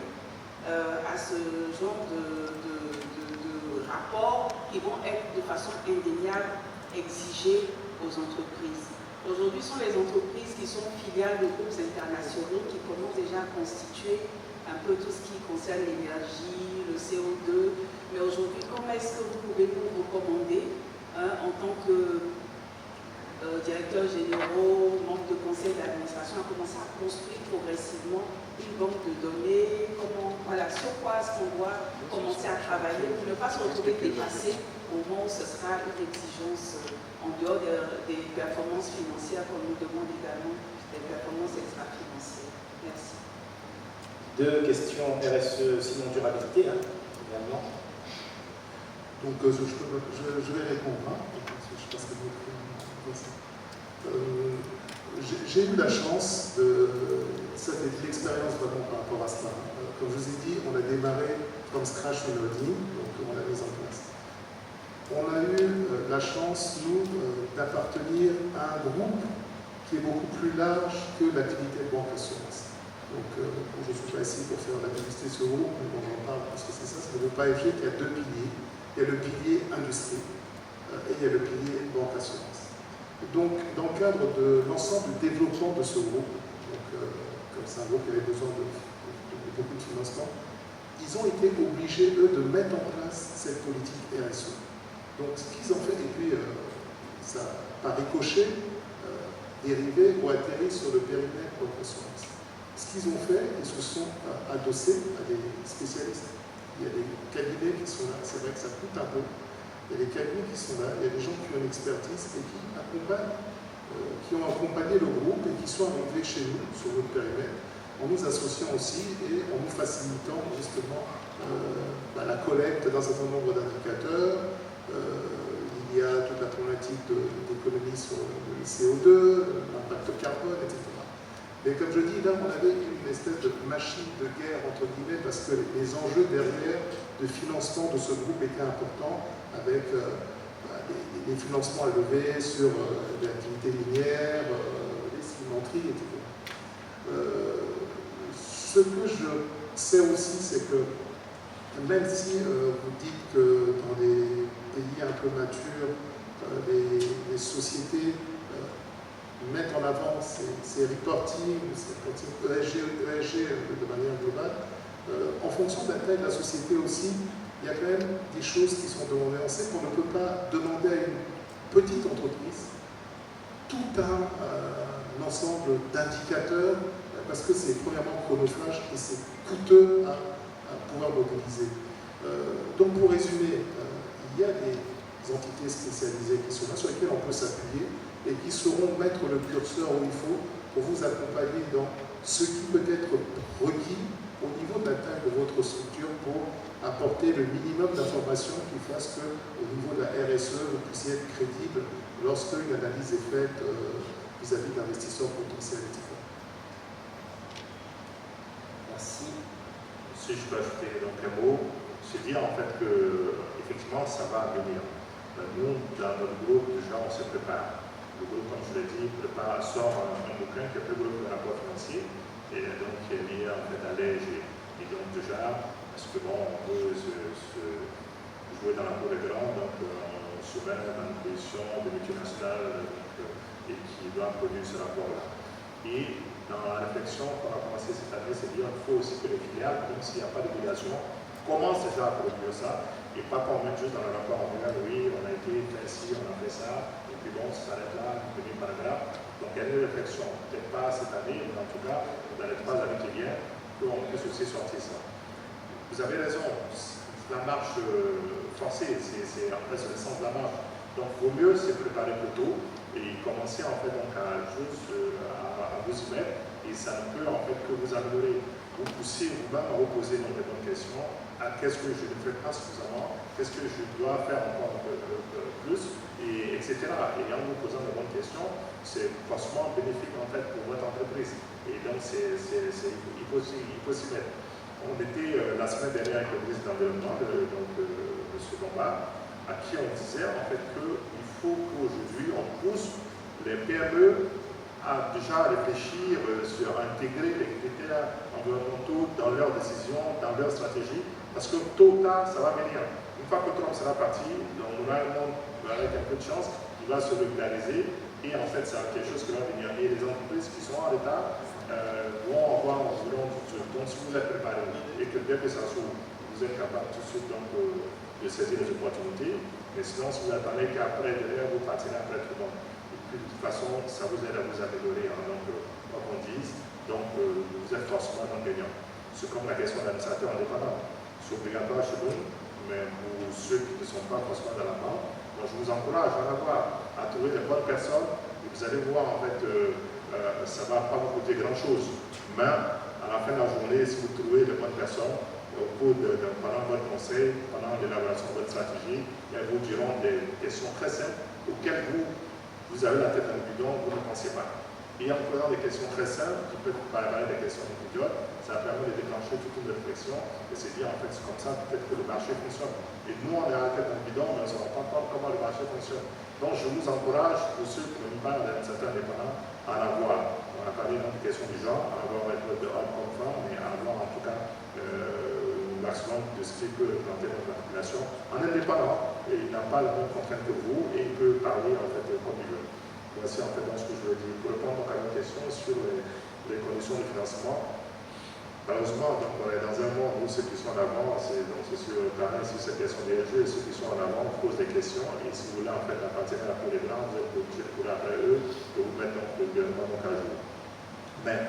à ce genre de rapports qui vont être de façon indéniable exigés aux entreprises? Aujourd'hui, ce sont les entreprises qui sont filiales de groupes internationaux qui commencent déjà à constituer un peu tout ce qui concerne l'énergie, le CO2. Mais aujourd'hui, comment est-ce que vous pouvez nous recommander, en tant que directeurs généraux, membres de conseil d'administration, à commencer à construire progressivement une banque de données, sur quoi est-ce qu'on doit commencer à travailler pour ne pas se retrouver dépassé au moment où ce sera une exigence en dehors des performances financières qu'on nous demande également, des performances extra-financières. Merci. Deux questions RSE, sinon durabilité, également. Donc je vais répondre. Je passe j'ai eu la chance ça a été l'expérience vraiment par rapport à cela. Comme je vous ai dit, on a démarré from scratch une holding, donc on l'a mise en place. On a eu la chance, nous, d'appartenir à un groupe qui est beaucoup plus large que l'activité de banque assurance. Donc, je ne suis pas ici pour faire la publicité sur le groupe, mais on en parle parce que c'est ça, c'est le groupe AFG qui a deux piliers. Il y a le pilier industrie et il y a le pilier banque assurance. Donc, dans le cadre de l'ensemble du développement de ce groupe, comme c'est un groupe qui avait besoin de beaucoup de financement, ils ont été obligés, eux, de mettre en place cette politique RSE. Donc, ce qu'ils ont fait, et puis, ça, par ricochet, dérivé ou atterri sur le périmètre banque assurance. Ce qu'ils ont fait, ils se sont adossés à des spécialistes. Il y a des cabinets qui sont là, c'est vrai que ça coûte un peu. Il y a des cabinets qui sont là, il y a des gens qui ont une expertise et qui accompagnent, qui ont accompagné le groupe et qui sont arrivés chez nous, sur notre périmètre, en nous associant aussi et en nous facilitant justement la collecte d'un certain nombre d'indicateurs. Il y a toute la problématique d'économie sur le CO2, l'impact carbone, etc. Mais comme je dis, là, on avait une espèce de machine de guerre, entre guillemets, parce que les enjeux derrière de financement de ce groupe étaient importants, avec les financements à lever sur l'activité minière, les cimenteries, etc. Ce que je sais aussi, c'est que même si vous dites que dans des pays un peu matures, les sociétés mettent en avant ces reporting ESG de manière globale, en fonction de la taille de la société aussi, il y a quand même des choses qui sont demandées. On sait qu'on ne peut pas demander à une petite entreprise tout un ensemble d'indicateurs parce que c'est premièrement chronophage et c'est coûteux à pouvoir mobiliser. Donc pour résumer, il y a des entités spécialisées qui sont là, sur lesquelles on peut s'appuyer et qui sauront mettre le curseur où il faut pour vous accompagner dans ce qui peut être requis au niveau de la taille de votre structure pour apporter le minimum d'informations qui fasse qu'au niveau de la RSE, vous puissiez être crédible lorsque une analyse est faite vis-à-vis d'investisseurs potentiels, etc. Merci. Si je peux ajouter donc un mot, se dire en fait que effectivement ça va venir. Nous, dans notre groupe, déjà on se prépare. Le groupe, comme je l'ai dit, sort un bouquin qui est plus gros que le rapport financier, et donc qui est lié en fait à l'ESG. Et donc déjà, parce que bon, on peut se jouer dans la cour des grands, donc on se met dans une position de multinationale et qui doit produire ce rapport-là. Et dans la réflexion qu'on a commencé cette année, c'est dire qu'il faut aussi que les filiales, même s'il n'y a pas d'obligation, commencent déjà à produire ça, et pas qu'on mette juste dans le rapport en disant oui, on a été fait ci, on a fait ça, et puis bon, ça s'arrête là, un premier paragraphe. Donc il y a une réflexion, peut-être pas cette année, mais en tout cas, dans les 3 années qui viennent, qu'on puisse aussi sortir ça. Vous avez raison, la marche forcée, c'est en fait le sens de la marche. Donc il vaut mieux se préparer plus tôt et commencer en fait donc à juste à vous y mettre, et ça ne peut en fait que vous améliorer. Vous poussez vous-même à vous poser donc des bonnes questions, à qu'est-ce que je ne fais pas suffisamment, qu'est-ce que je dois faire encore un peu plus, et etc. Et en vous posant de bonnes questions, c'est forcément bénéfique en fait pour votre entreprise. Et donc il faut s'y mettre. On était la semaine dernière avec le ministre de l'Environnement, donc M. Bombard, à qui on disait en fait qu'il faut qu'aujourd'hui on pousse les PME à déjà réfléchir sur intégrer les critères environnementaux dans leurs décisions, dans leur stratégie, parce que tôt ou tard, ça va venir. Une fois que Trump sera parti, on aura un monde avec un peu de chance, il va se régulariser, et en fait, c'est quelque chose qui va venir. Et les entreprises qui sont en retard vont avoir environ, donc si vous êtes préparé, et que dès que ça s'ouvre, vous êtes capable tout de suite donc, de saisir les opportunités, mais sinon, si vous attendez qu'après, derrière, vous partirez après tout le monde. De toute façon, ça vous aide à vous améliorer, hein, donc, quoi qu'on dise. Donc, vous êtes forcément un gagnant. C'est comme la question d'administrateur indépendant. C'est obligatoire chez nous, mais pour ceux qui ne sont pas forcément dans la banque, je vous encourage à trouver les bonnes personnes, et vous allez voir, en fait, ça ne va pas vous coûter grand-chose. Mais, à la fin de la journée, si vous trouvez les bonnes personnes, au cours pendant votre conseil, pendant l'élaboration de votre stratégie, elles vous diront des questions très simples auxquelles vous avez la tête dans le bidon, vous ne pensez pas. Et en posant des questions très simples, qui peuvent paraître des questions idiotes, ça permet de déclencher toute une réflexion et c'est dire en fait c'est comme ça peut-être que le marché fonctionne. Et nous on est à la tête dans le bidon, mais on ne se rend pas compte comment le marché fonctionne. Donc je vous encourage, pour ceux qui n'ont pas d'administrateur indépendant, à en avoir. On a parlé d'une question du genre, à avoir un peu de homme comme femme, mais à avoir en tout cas un maximum de ce qui peut planter dans la population en indépendant. Et il n'a pas la même contrainte que vous et il peut parler en fait comme il veut. Voici en fait dans ce que je veux dire. Pour répondre donc à une question sur les conditions de financement, malheureusement, donc, on est dans un monde où ceux qui sont en avant, c'est sur le terrain, sur cette question des jeux, et ceux qui sont en avant posent des questions, et si vous voulez en fait appartenir à tous les grands, vous êtes obligé de courir après eux, de vous mettre donc le gouvernement donc à jour. Mais,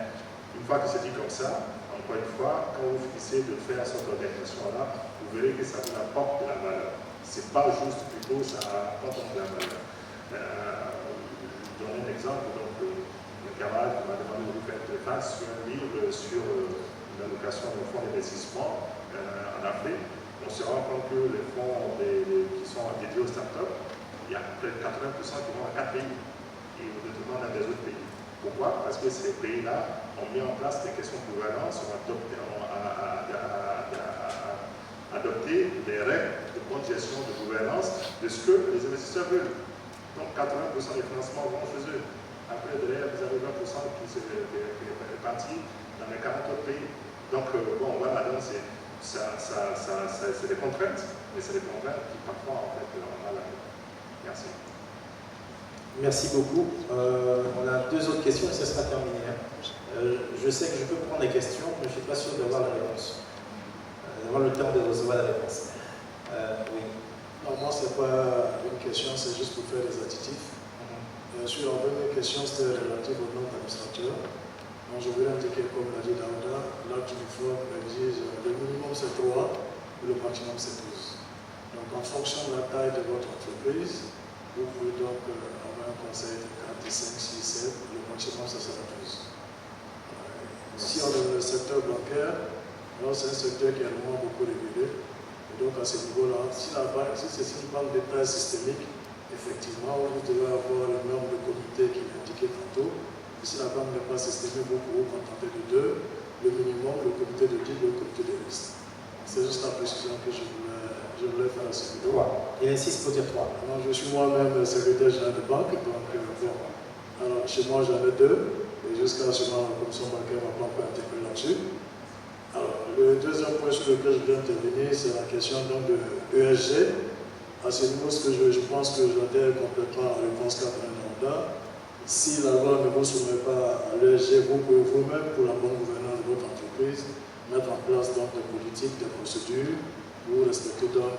une fois que c'est dit comme ça, encore une fois, quand vous finissez de faire cette organisation-là, vous verrez que ça vous apporte de la valeur. C'est pas juste plutôt, ça apporte de la valeur. Je donne un exemple, donc le camarade m'a demandé de vous faire une face sur un livre sur l'allocation de fonds d'investissement en Afrique. On se rend compte que les fonds qui sont dédiés aux startups, il y a près de 80% qui vont à 4 pays et au détriment d'un des autres pays. Pourquoi? Parce que ces pays-là ont mis en place des questions de gouvernance, ont adopté des règles de bonne gestion de gouvernance de ce que les investisseurs veulent. Donc 80% des financements vont chez eux. Après, derrière, vous avez 20% qui est réparti dans les 40 autres pays. Donc, bon, voilà, donc c'est des contraintes, mais c'est des contraintes qui parfois, en fait, ont mal à faire. Merci. Merci beaucoup. On a 2 autres questions et ça sera terminé. Je sais que je peux prendre des questions, mais je ne suis pas sûr d'avoir la réponse. D'avoir le temps de recevoir la réponse. Oui. Non, moi, ce n'est pas une question, c'est juste pour faire des additifs. Sur la première question, c'était relative au nombre d'administrateurs. Donc, je voulais indiquer, comme l'a dit Daouda, l'acte uniforme exige le minimum c'est 3 et le maximum c'est 12. Donc, en fonction de la taille de votre entreprise, vous pouvez donc avoir un conseil de 4, 5, 6, 7, le maximum ça sera 12. Si on est dans le secteur bancaire, alors c'est un secteur qui est vraiment beaucoup régulé. Donc à ce niveau-là, si c'est une banque d'État systémique, effectivement, vous devez avoir le nombre de comités qui est indiqué tantôt. Et si la banque n'est pas systémique, vous pouvez vous contenter de 2, le minimum, le comité de deal, le comité de risque. C'est juste la précision que je voulais faire à ce niveau. Il insiste pour dire 3. Alors, je suis moi-même secrétaire général de banque, donc bon. Alors, chez moi, j'en ai 2, et jusqu'à ce moment, la commission bancaire va pas faire un petit peu là-dessus. Alors, le deuxième point sur lequel je viens intervenir, c'est la question donc de ESG. À ce niveau, je pense que j'adhère complètement à la réponse qu'a donné Daouda. Si la loi ne vous soumet pas à l'ESG, vous pouvez vous-même, pour la bonne gouvernance de votre entreprise, mettre en place donc des politiques, des procédures pour respecter donc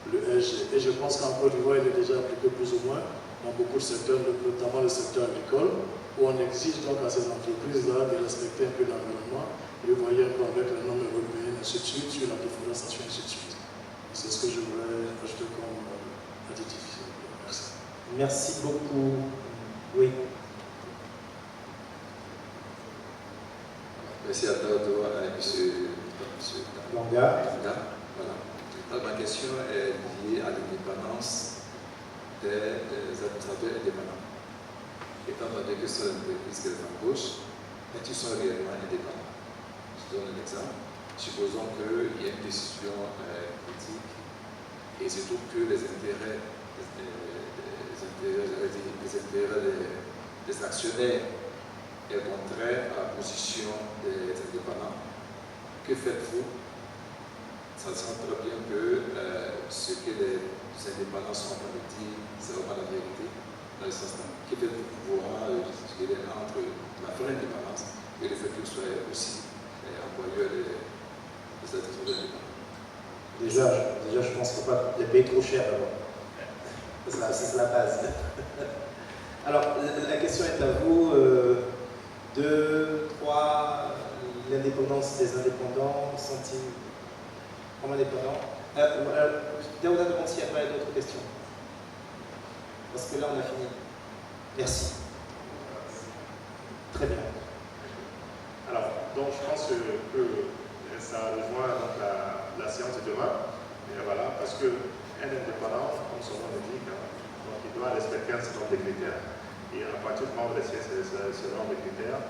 le ESG. Et je pense qu'en Côte d'Ivoire, il est déjà appliqué plus ou moins dans beaucoup de secteurs, notamment le secteur agricole, où on exige donc à ces entreprises-là de respecter un peu l'environnement. Vous voyez un peu avec les normes européennes, ainsi de suite, sur la déforestation, ainsi de suite. C'est ce que je voulais ajouter comme additif. Merci. Merci beaucoup. Oui. Merci à Dodo et M. Langa. Voilà. Alors, ma question est liée à l'indépendance des administrateurs indépendants. Étant donné que c'est l'entreprise qui les embauche, est-ce qu'ils sont réellement indépendants? Je donne un exemple. Supposons qu'il y a une décision politique et il se trouve que les intérêts des actionnaires est contraire à la position des indépendants. Que faites-vous? Ça sera très bien que ce que les indépendants sont en train de dire, c'est vraiment la vérité. Dans le sens que faites-vous pour pouvoir discuter entre la vraie indépendance et le fait qu'ils soient aussi employeurs des indépendants? Déjà, je pense qu'il ne faut pas les payer trop cher d'abord. C'est la base. Alors, la question est à vous. 2, 3, l'indépendance des indépendants sont-ils comme indépendants? Daouda demande s'il n'y a pas d'autres questions. Parce que là, on a fini. Merci. Très bien. Alors, donc je pense que ça rejoint donc la séance de demain. Et voilà, parce qu'un indépendant, comme son nom l'indique, donc il doit respecter un certain nombre de critères. Et à partir du moment où il respecte ce nombre de critères,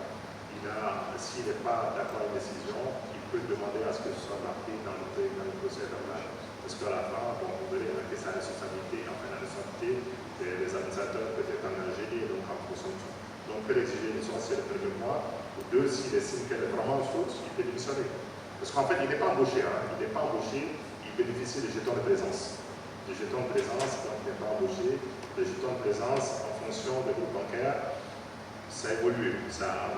s'il n'est pas d'accord avec une décision, il peut demander à ce que ce soit marqué dans le procès verbal. Parce qu'à la fin, bon, vous verrez que sa responsabilité, enfin la responsabilité des administrateurs peut être engagée et donc en fonction de ça. Donc, il peut exiger une sortie le premier mois, ou 2, s'il estime qu'elle est vraiment une faute, il peut démissionner. Parce qu'en fait, il n'est pas embauché, il n'est pas embauché, il bénéficie des jetons de présence. Les jetons de présence, donc il n'est pas embauché, les jetons de présence en fonction des groupes bancaires, ça évolue, donc ça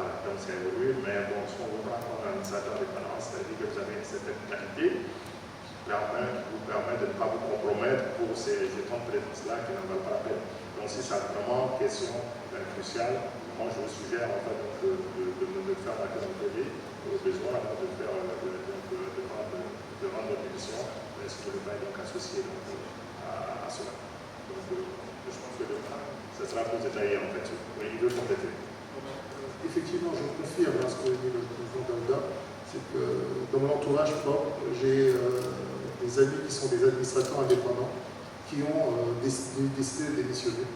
évolue, mais bon, si on vous prend comme administrateur indépendant, c'est-à-dire que vous avez une certaine qualité qui vous permet de ne pas vous compromettre pour ces jetons de présence-là qui n'en valent pas la peine. Donc si c'est vraiment une question cruciale, moi je vous suggère en fait de faire la question de télé, au besoin de rendre votre émission, mais si vous ne voulez pas donc associé à cela. Donc je pense que demain, ça sera plus détaillé en fait. Oui, il veut compléter. Effectivement, je confirme ce que dit le président Daouda, c'est que dans mon entourage propre, j'ai des amis qui sont des administrateurs indépendants qui ont décidé de démissionner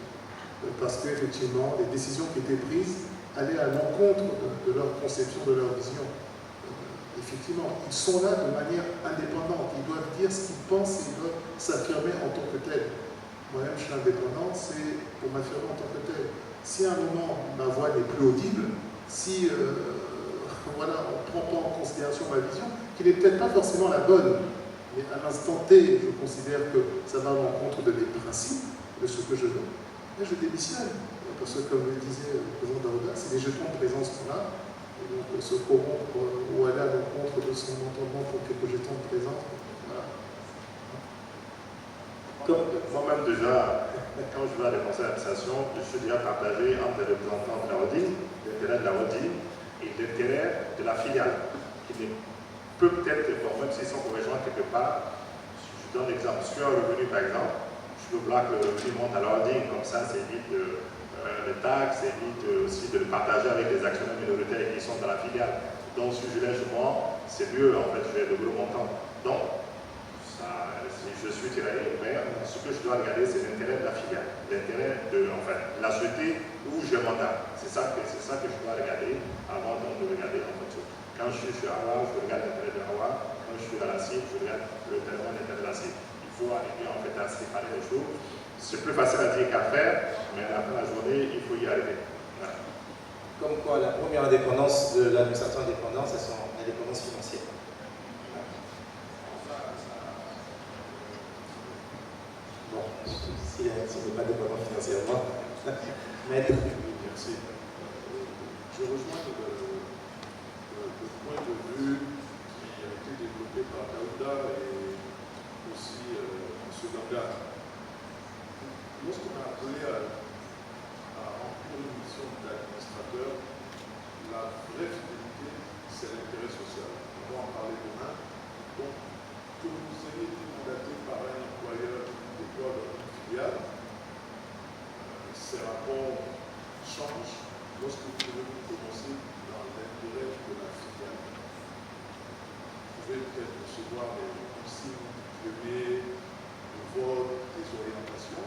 parce qu'effectivement, les décisions qui étaient prises allaient à l'encontre de leur conception, de leur vision. Effectivement, ils sont là de manière indépendante, ils doivent dire ce qu'ils pensent et ils doivent s'affirmer en tant que tels. Moi-même, je suis indépendant, c'est pour m'affirmer en tant que tel. Si à un moment, ma voix n'est plus audible, si voilà, on ne prend pas en considération ma vision, qui n'est peut-être pas forcément la bonne, mais à l'instant T, je considère que ça va à l'encontre de mes principes, de ce que je veux, et je démissionne. Parce que, comme le disait le président Daouda, c'est les jetons de présence qu'on a, et donc se corrompre ou aller à l'encontre de son entendement pour quelques jetons de présence. Voilà. Moi-même déjà, quand je vais à des conseils d'administration, je suis déjà partagé entre les représentants de la holding, l'intérêt de la holding et l'intérêt de la filiale, qui peut peut-être, bon, même s'ils sont convergents quelque part, je donne l'exemple, sur un revenu par exemple, je veux vouloir que le revenu monte à la holding, comme ça évite les taxes, évite aussi de le partager avec les actionnaires minoritaires qui sont dans la filiale. Donc si je l'ai chez moi, c'est mieux en fait, je vais de gros montants. Donc, je suis tiraillé, mais ce que je dois regarder, c'est l'intérêt de la filiale, l'intérêt de la société où j'ai mandat. C'est ça que je dois regarder avant donc, de regarder en fait. Quand je suis chez Hawa, je regarde l'intérêt de Hawa. quand je suis dans la cible, je regarde le téléphone est de la cible. Il faut arriver en fait à séparer les choses. C'est plus facile à dire qu'à faire, mais à la fin de la journée, il faut y arriver. Voilà. Comme quoi, la première indépendance de l'administration indépendante, c'est son indépendance financière. Bon, s'il n'est pas dépendant financièrement, maître. Merci. Je rejoins le point de vue qui a été développé par Daouda et aussi M. Ganga. Lorsqu'on a appelé à remplir une mission d'administrateur, la vraie finalité, c'est l'intérêt social. On va en parler demain. Donc, que vous ayez été mandaté par un employeur qui déploie dans une filiale, ces rapports changent lorsque vous devez vous prononcer dans l'intérêt de la filiale. Vous pouvez peut-être recevoir des consignes privées, de vote, des orientations,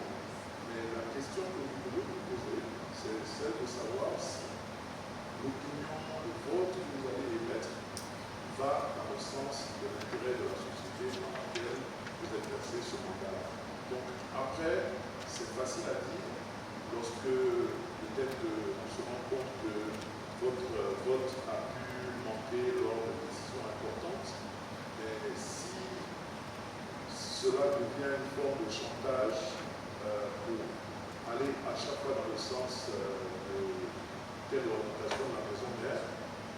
mais la question que vous devez vous poser, c'est celle de savoir si l'opinion, le vote que vous allez émettre va dans le sens de l'intérêt de la société dans laquelle vous exercez ce mandat. Donc après, c'est facile à dire lorsque peut-être on se rend compte que votre vote a pu manquer lors de décisions importantes, mais si cela devient une forme de chantage pour aller à chaque fois dans le sens de telle orientation de la maison mère,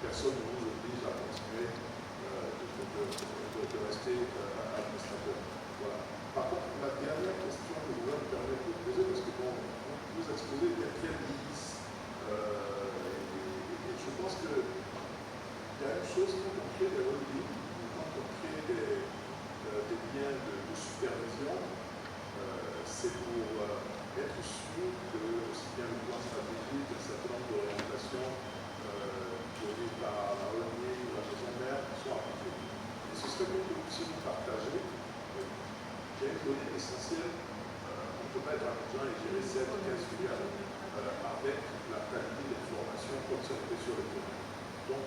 personne ne vous oblige à continuer de rester administrateur. Voilà. Par contre, la dernière question que je voudrais me permettre de poser, parce que bon, vous exposez bien très lisse, et je pense qu'il y a une chose quand on crée des holdings, quand on crée des liens de supervision, c'est pour être sûr que aussi bien le plan stratégique, un certain nombre d'orientations données par la holding ou la maison mère soient appliquées. Et ce serait bon que vous puissiez nous partager. Il y a une donnée essentielle. On ne peut pas être argent et gérer 7 ou 15 filiales avec la qualité d'information comme ça fait sur le terrain. Donc,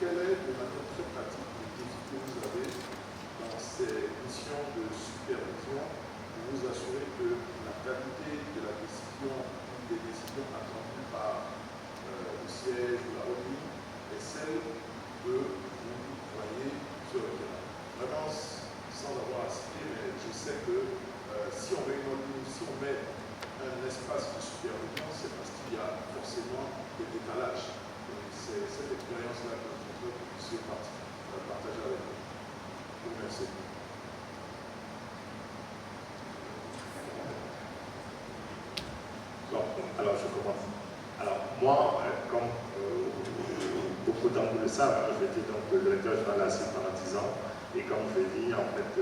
quelle est de manière très pratique le défi que vous avez dans ces missions de supervision pour vous assurer que la qualité de la décision ou des décisions attendues par le siège ou la holding est celle que vous voyez sur le terrain. Vraiment, sans avoir à citer, mais je sais que si on met une holding, si on met un espace de supervision, c'est parce qu'il y a forcément des décalages. C'est cette expérience-là que je voudrais que vous puissiez partager avec nous. Je vous remercie. Bon, alors je commence. Alors moi, comme beaucoup d'entre vous le savent, j'étais donc le directeur général de la CIP pendant 10 ans, et comme je l'ai dit, en fait,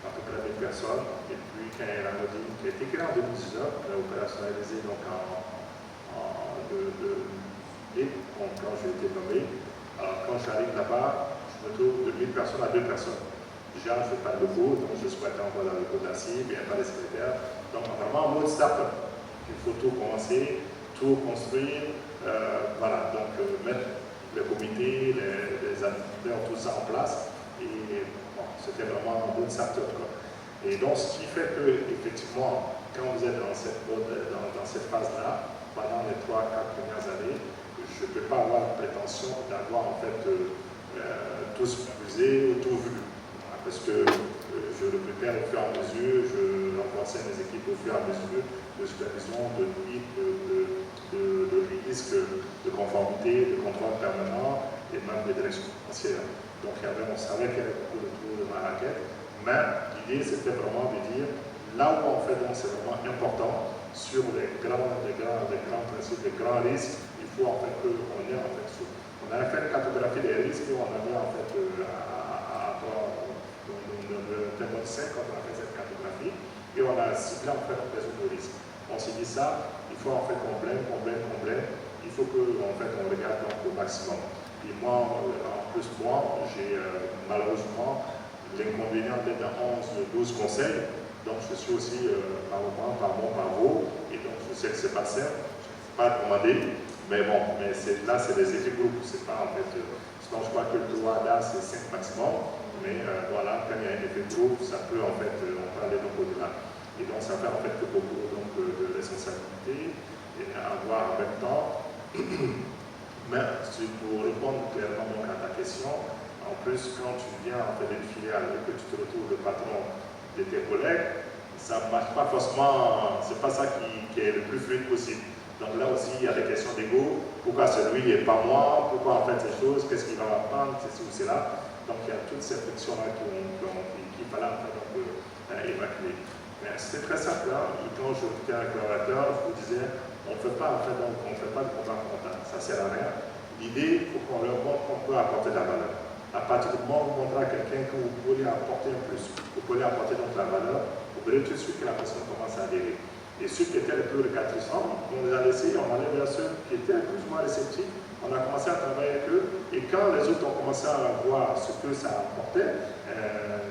à peu près 1000 personnes, et puis quand il y a la holding qui a été créée en 2019, on a opérationnalisé donc quand j'ai été nommé. Alors quand j'arrive là-bas, je me trouve de 1000 personnes à 2 personnes. Déjà, je n'ai pas de locaux, donc je souhaitais encore dans le code de la CIB, il n'y a pas de secrétaire. Donc vraiment en mode start-up. Il faut tout commencer, tout construire, voilà, donc mettre les comités, les administrateurs, tout ça en place. Et bon, c'était vraiment un bon start-up. Et donc, ce qui fait que, effectivement, quand vous êtes dans cette phase-là, pendant les 3-4 premières années, je ne peux pas avoir la prétention d'avoir en fait tout supervisé ou tout vu. Parce que je le prépare au fur et à mesure, je renforçais mes équipes au fur et à mesure de supervision, de risque, de conformité, de contrôle permanent et même de direction financière. Donc on savait qu'il y avait beaucoup de trous de ma raquette, mais l'idée c'était vraiment de dire là où en fait c'est vraiment important sur les grands principes, les grands risques, il faut en fait qu'on ait en fait on avait fait une cartographie des risques et on avait en fait le mode 5 quand on a fait cette cartographie et on a ciblé en fait un réseau de risques. On s'est dit ça, il faut en fait qu'on blême, il faut que en fait on regarde donc au maximum. Et moi, en plus moi, j'ai malheureusement l'inconvénient d'être dans 11-12 conseils, donc je suis aussi par moment, par vous, et donc je sais que c'est pas simple, je ne peux pas demander, mais bon, mais là c'est des effets groupes, c'est pas en fait, donc je crois que le droit là c'est 5 maximum, mais voilà, quand il y a un effet groupe, ça peut en fait, on peut aller donc au-delà. Et donc ça fait en fait que beaucoup donc, de responsabilités et avoir en même temps. Mais pour répondre clairement donc, à ta question, en plus quand tu viens en fait d'une filiale et que tu te retrouves le patron de tes collègues, ça ne marche pas forcément, c'est pas ça qui est le plus fluide possible. Donc là aussi, il y a des questions d'ego. Pourquoi celui et pas moi? Pourquoi en fait ces choses? Qu'est-ce qu'il va apprendre? Ceci ou cela. Donc il y a toutes ces frictions-là qu'il fallait en fait, donc, évacuer. Mais c'est très simple. Hein. Quand je étais avec l'orateur, je vous disais, on ne fait pas en fait, donc, on fait pas de combat frontal. Ça ne sert à rien. L'idée, il faut qu'on leur montre qu'on peut apporter de la valeur. À partir du moment où vous montrez à quelqu'un que vous pouvez apporter un plus, vous pouvez apporter donc la valeur, vous verrez tout de suite que la personne commence à adhérer. Et ceux qui étaient les plus récalcitrants, on les a laissés, on allait vers ceux qui étaient plus ou moins réceptifs, on a commencé à travailler avec eux, et quand les autres ont commencé à voir ce que ça apportait,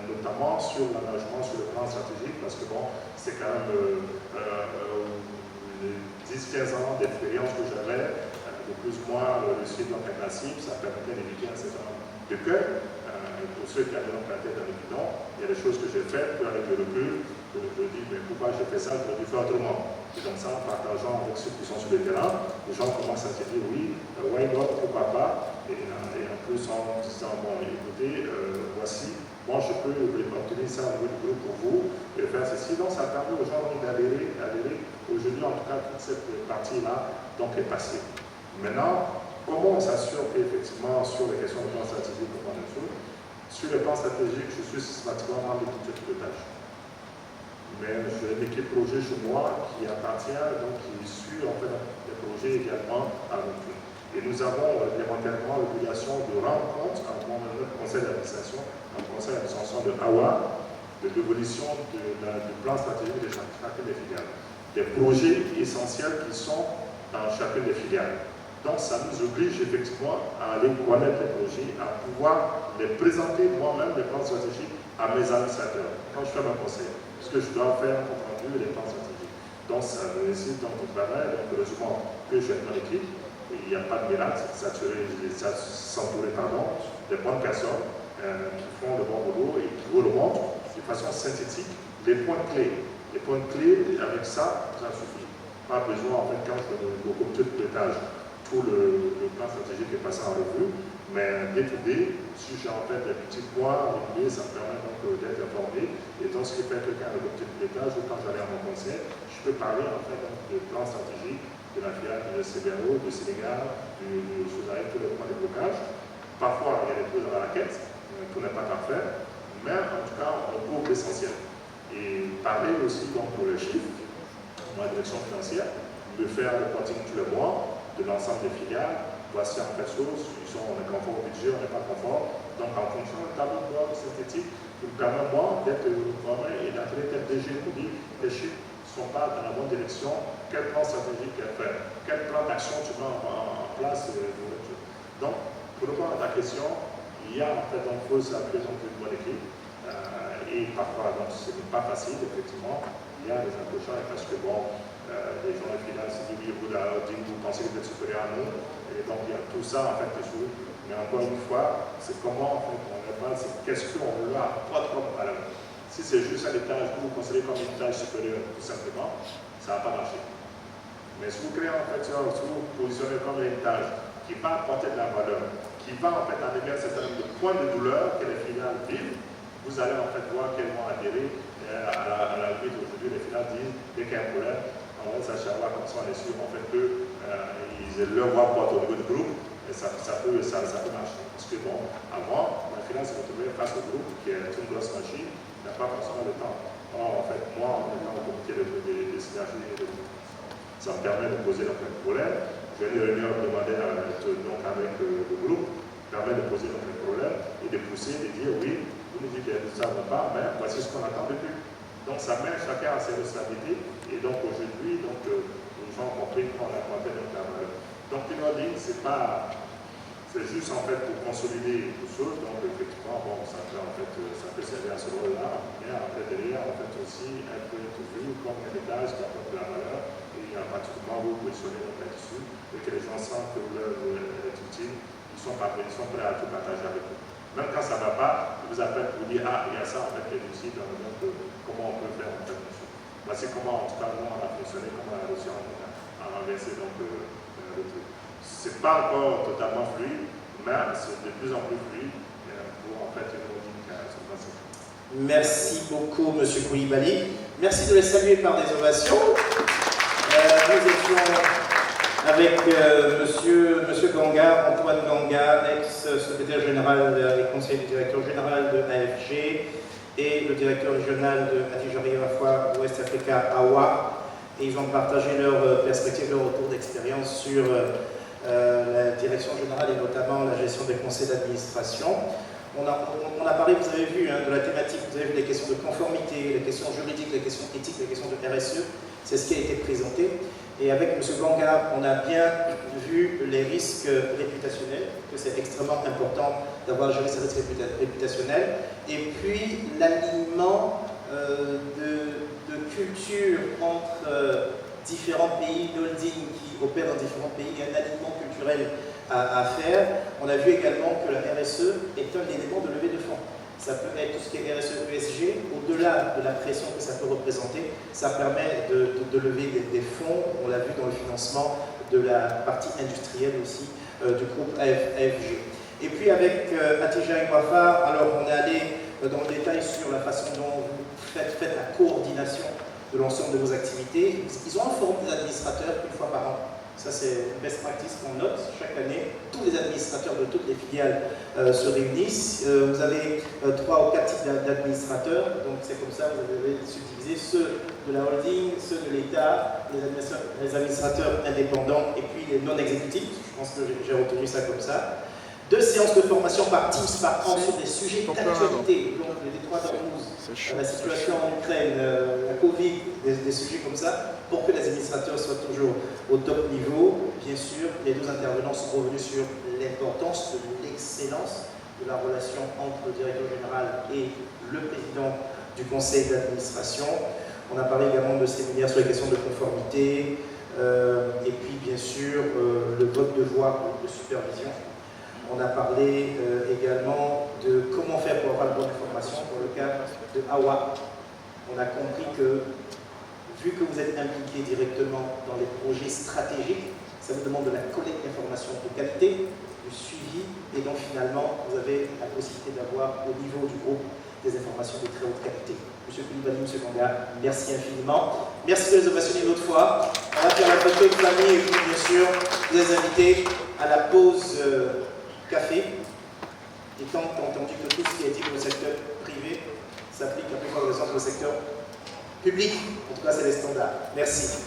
notamment sur l'aménagement, sur le plan stratégique, parce que bon, c'est quand même 10-15 ans d'expérience que j'avais, de plus ou moins réussir dans la cible, ça permettait d'éviter un certain nombre de cœurs. Pour ceux qui avaient donc la tête dans le bidon, il y a des choses que j'ai faites, avec le recul, que je dis, mais pourquoi j'ai fait ça, je l'aurais dû faire autrement. Et donc ça, en partageant avec ceux qui sont sur le terrain, les gens commencent à se dire, oui, why not, pourquoi pas, et en plus en disant, bon, écoutez, voici, moi je peux obtenir ça au niveau du groupe pour vous, et faire ceci. Donc ça permet aux gens d'adhérer. Aujourd'hui, en tout cas, toute cette partie-là donc, est passée. Maintenant, comment on s'assure qu'effectivement, sur les questions de plan stratégique, comment on assure? Sur le plan stratégique, je suis systématiquement membre de toute équipe de tâches. Mais j'ai une équipe projet chez moi qui appartient, donc qui suit en fait les projets également avec nous. Et nous avons éventuellement l'obligation de rendre compte à notre conseil d'administration, un conseil d'administration de AWA, de l'évolution du plan stratégique de chacune des filiales. Des projets essentiels qui sont dans chacune des filiales. Donc ça nous oblige effectivement à aller connaître les projets, à pouvoir les présenter moi-même, les plans stratégiques, à mes administrateurs. Quand je fais mon conseil, parce que je dois faire compte rendu les plans stratégiques. Donc ça nécessite donc du travail, donc heureusement que j'ai mon équipe, il n'y a pas de miracle, s'entourer des bonnes personnes qui font le bon boulot et qui vous remontent de façon synthétique les points clés. Les points clés, avec ça, ça suffit. Pas besoin, en fait, quand je fais le comité de pilotage, tout le plan stratégique est passé en revue, mais day-to-day, si j'ai en fait des petits points réguliers, ça me permet donc d'être informé. Et donc, ce qui fait que quand le comité de pilotage ou quand j'allais à mon conseil, je peux parler en fait du plan stratégique de la filiale de CBRO, du Sénégal, du Sous-Arrêt, tous les points de blocage. Parfois, il y a des choses à la raquette, tout n'est pas parfait, mais en tout cas, on couvre l'essentiel. Et parler aussi donc pour les chiffres, la direction financière, de faire le reporting tous les mois de l'ensemble des filiales. Voici en fait choses, on est conforme au budget, on n'est pas conforme. Donc en fonction d'un tableau de bord synthétique, nous permet moi d'être vraiment et d'entrer tel DG pour dire les chiffres ne sont pas dans la bonne direction, quel plan stratégique faire, quel plan d'action tu mets en place. Donc, pour répondre à ta question, il y a en fait donc faut s'appuyer sur une bonne équipe. Et parfois, donc ce n'est pas facile, effectivement, il y a des accrochages parce que bon, les gens de finale se disent, oui, vous pensez que vous êtes supérieur à nous, et donc il y a tout ça en fait dessus. Mais encore une fois, c'est comment en fait, on répond, c'est qu'est-ce qu'on leur apporte comme valeur. Si c'est juste un étage que vous considérez comme un étage supérieur, tout simplement, ça ne va pas marcher. Mais si vous créez en fait, si vous positionnez comme un étage qui va apporter de la valeur, qui va en fait enlever un certain nombre de points de douleur que les finales vivent, vous allez en fait voir qu'elles vont adhérer à la limite. Aujourd'hui, les finales disent, dès qu'il y a un problème, on va s'acheter comme ça, on est sûr en fait qu'ils leur voient porter au niveau du groupe, et ça peut marcher. Parce que bon, avant, la finale s'est retrouvée face au groupe, qui est une grosse machine, qui n'a pas forcément le temps. Or, en fait, moi, en étant au comité de synergie, ça me permet de poser donc un problème. J'ai une réunion hebdomadaire donc avec le groupe, permet de poser donc un problème et de pousser, de dire oui, vous nous dites que ça ne va pas, mais voici ce qu'on attend depuis. Donc ça met chacun à ses responsabilités et donc aujourd'hui, donc, les gens ont compris qu'on a apporté donc la valeur. Donc Pinoding, c'est juste en fait pour consolider tout ça, donc effectivement, bon, ça peut servir à ce rôle-là, mais après derrière, en fait aussi, être vu comme un étage qui apporte de la valeur et à partir du moment où vous positionnez donc là-dessus et que les gens sentent que leur est utile, ils sont prêts à tout partager avec vous. Même quand ça ne va pas, je vous appelle pour dire ah, il y a ça en fait qui est ici, donc comment on peut faire en fait. Voici comment en tout cas nous on a fonctionné, comment on a réussi à renverser donc, le truc. Ce n'est pas encore totalement fluide, mais c'est de plus en plus fluide pour en fait une holding se passer. Merci beaucoup, M. Koulibaly. Merci de les saluer par des ovations. Nous étions avec Monsieur Ganga, Antoine Ganga, ex-secrétaire général et conseiller du directeur général de AFG et le directeur régional de Attijari Afua West Africa, AWA. Et ils ont partagé leurs perspectives, leur retour d'expérience sur la direction générale et notamment la gestion des conseils d'administration. On a parlé, vous avez vu, de la thématique, vous avez vu les questions de conformité, les questions juridiques, les questions éthiques, les questions de RSE, c'est ce qui a été présenté. Et avec M. Ganga, on a bien vu les risques réputationnels, que c'est extrêmement important d'avoir géré ces risques réputationnels, et puis l'alignement de culture entre différents pays d'holding qui opèrent dans différents pays, il y a un alignement culturel à faire. On a vu également que la RSE est un élément de levée de fonds. Ça peut être tout ce qui est RSE ESG, au-delà de la pression que ça peut représenter, ça permet de lever des fonds, on l'a vu dans le financement de la partie industrielle aussi du groupe AFG. Et puis avec Attijari Wafa, alors on est allé dans le détail sur la façon dont vous faites la coordination de l'ensemble de vos activités. Ils ont informé les administrateurs une fois par an. Ça, c'est une best practice qu'on note chaque année. Tous les administrateurs de toutes les filiales se réunissent. Vous avez 3 ou 4 types d'administrateurs. Donc, c'est comme ça, vous avez subdivisé ceux de la holding, ceux de l'État, les administrateurs indépendants et puis les non-exécutifs. Je pense que j'ai retenu ça comme ça. 2 séances de formation par Teams par an sur des sujets d'actualité, donc le détroit d'Ormuz, la situation en Ukraine, la Covid, des sujets comme ça, pour que les administrateurs soient toujours au top niveau. Bien sûr, les 2 intervenants sont revenus sur l'importance de l'excellence de la relation entre le directeur général et le président du conseil d'administration. On a parlé également de séminaires sur les questions de conformité, et puis bien sûr le vote de voix de supervision. On a parlé également de comment faire pour avoir la bonne information pour le cas de AWA. On a compris que, vu que vous êtes impliqué directement dans les projets stratégiques, ça vous demande de la collecte d'informations de qualité, du suivi, et donc finalement, vous avez la possibilité d'avoir au niveau du groupe des informations de très haute qualité. Monsieur Koulibaly, Monsieur Ganga, merci infiniment. Merci de les ovationner une autre fois. On va faire la photo de famille et puis bien sûr, vous les inviter à la pause café, étant entendu que tout ce qui est dit pour le secteur privé s'applique à plus forte raison pour le secteur public. En tout cas, c'est les standards. Merci.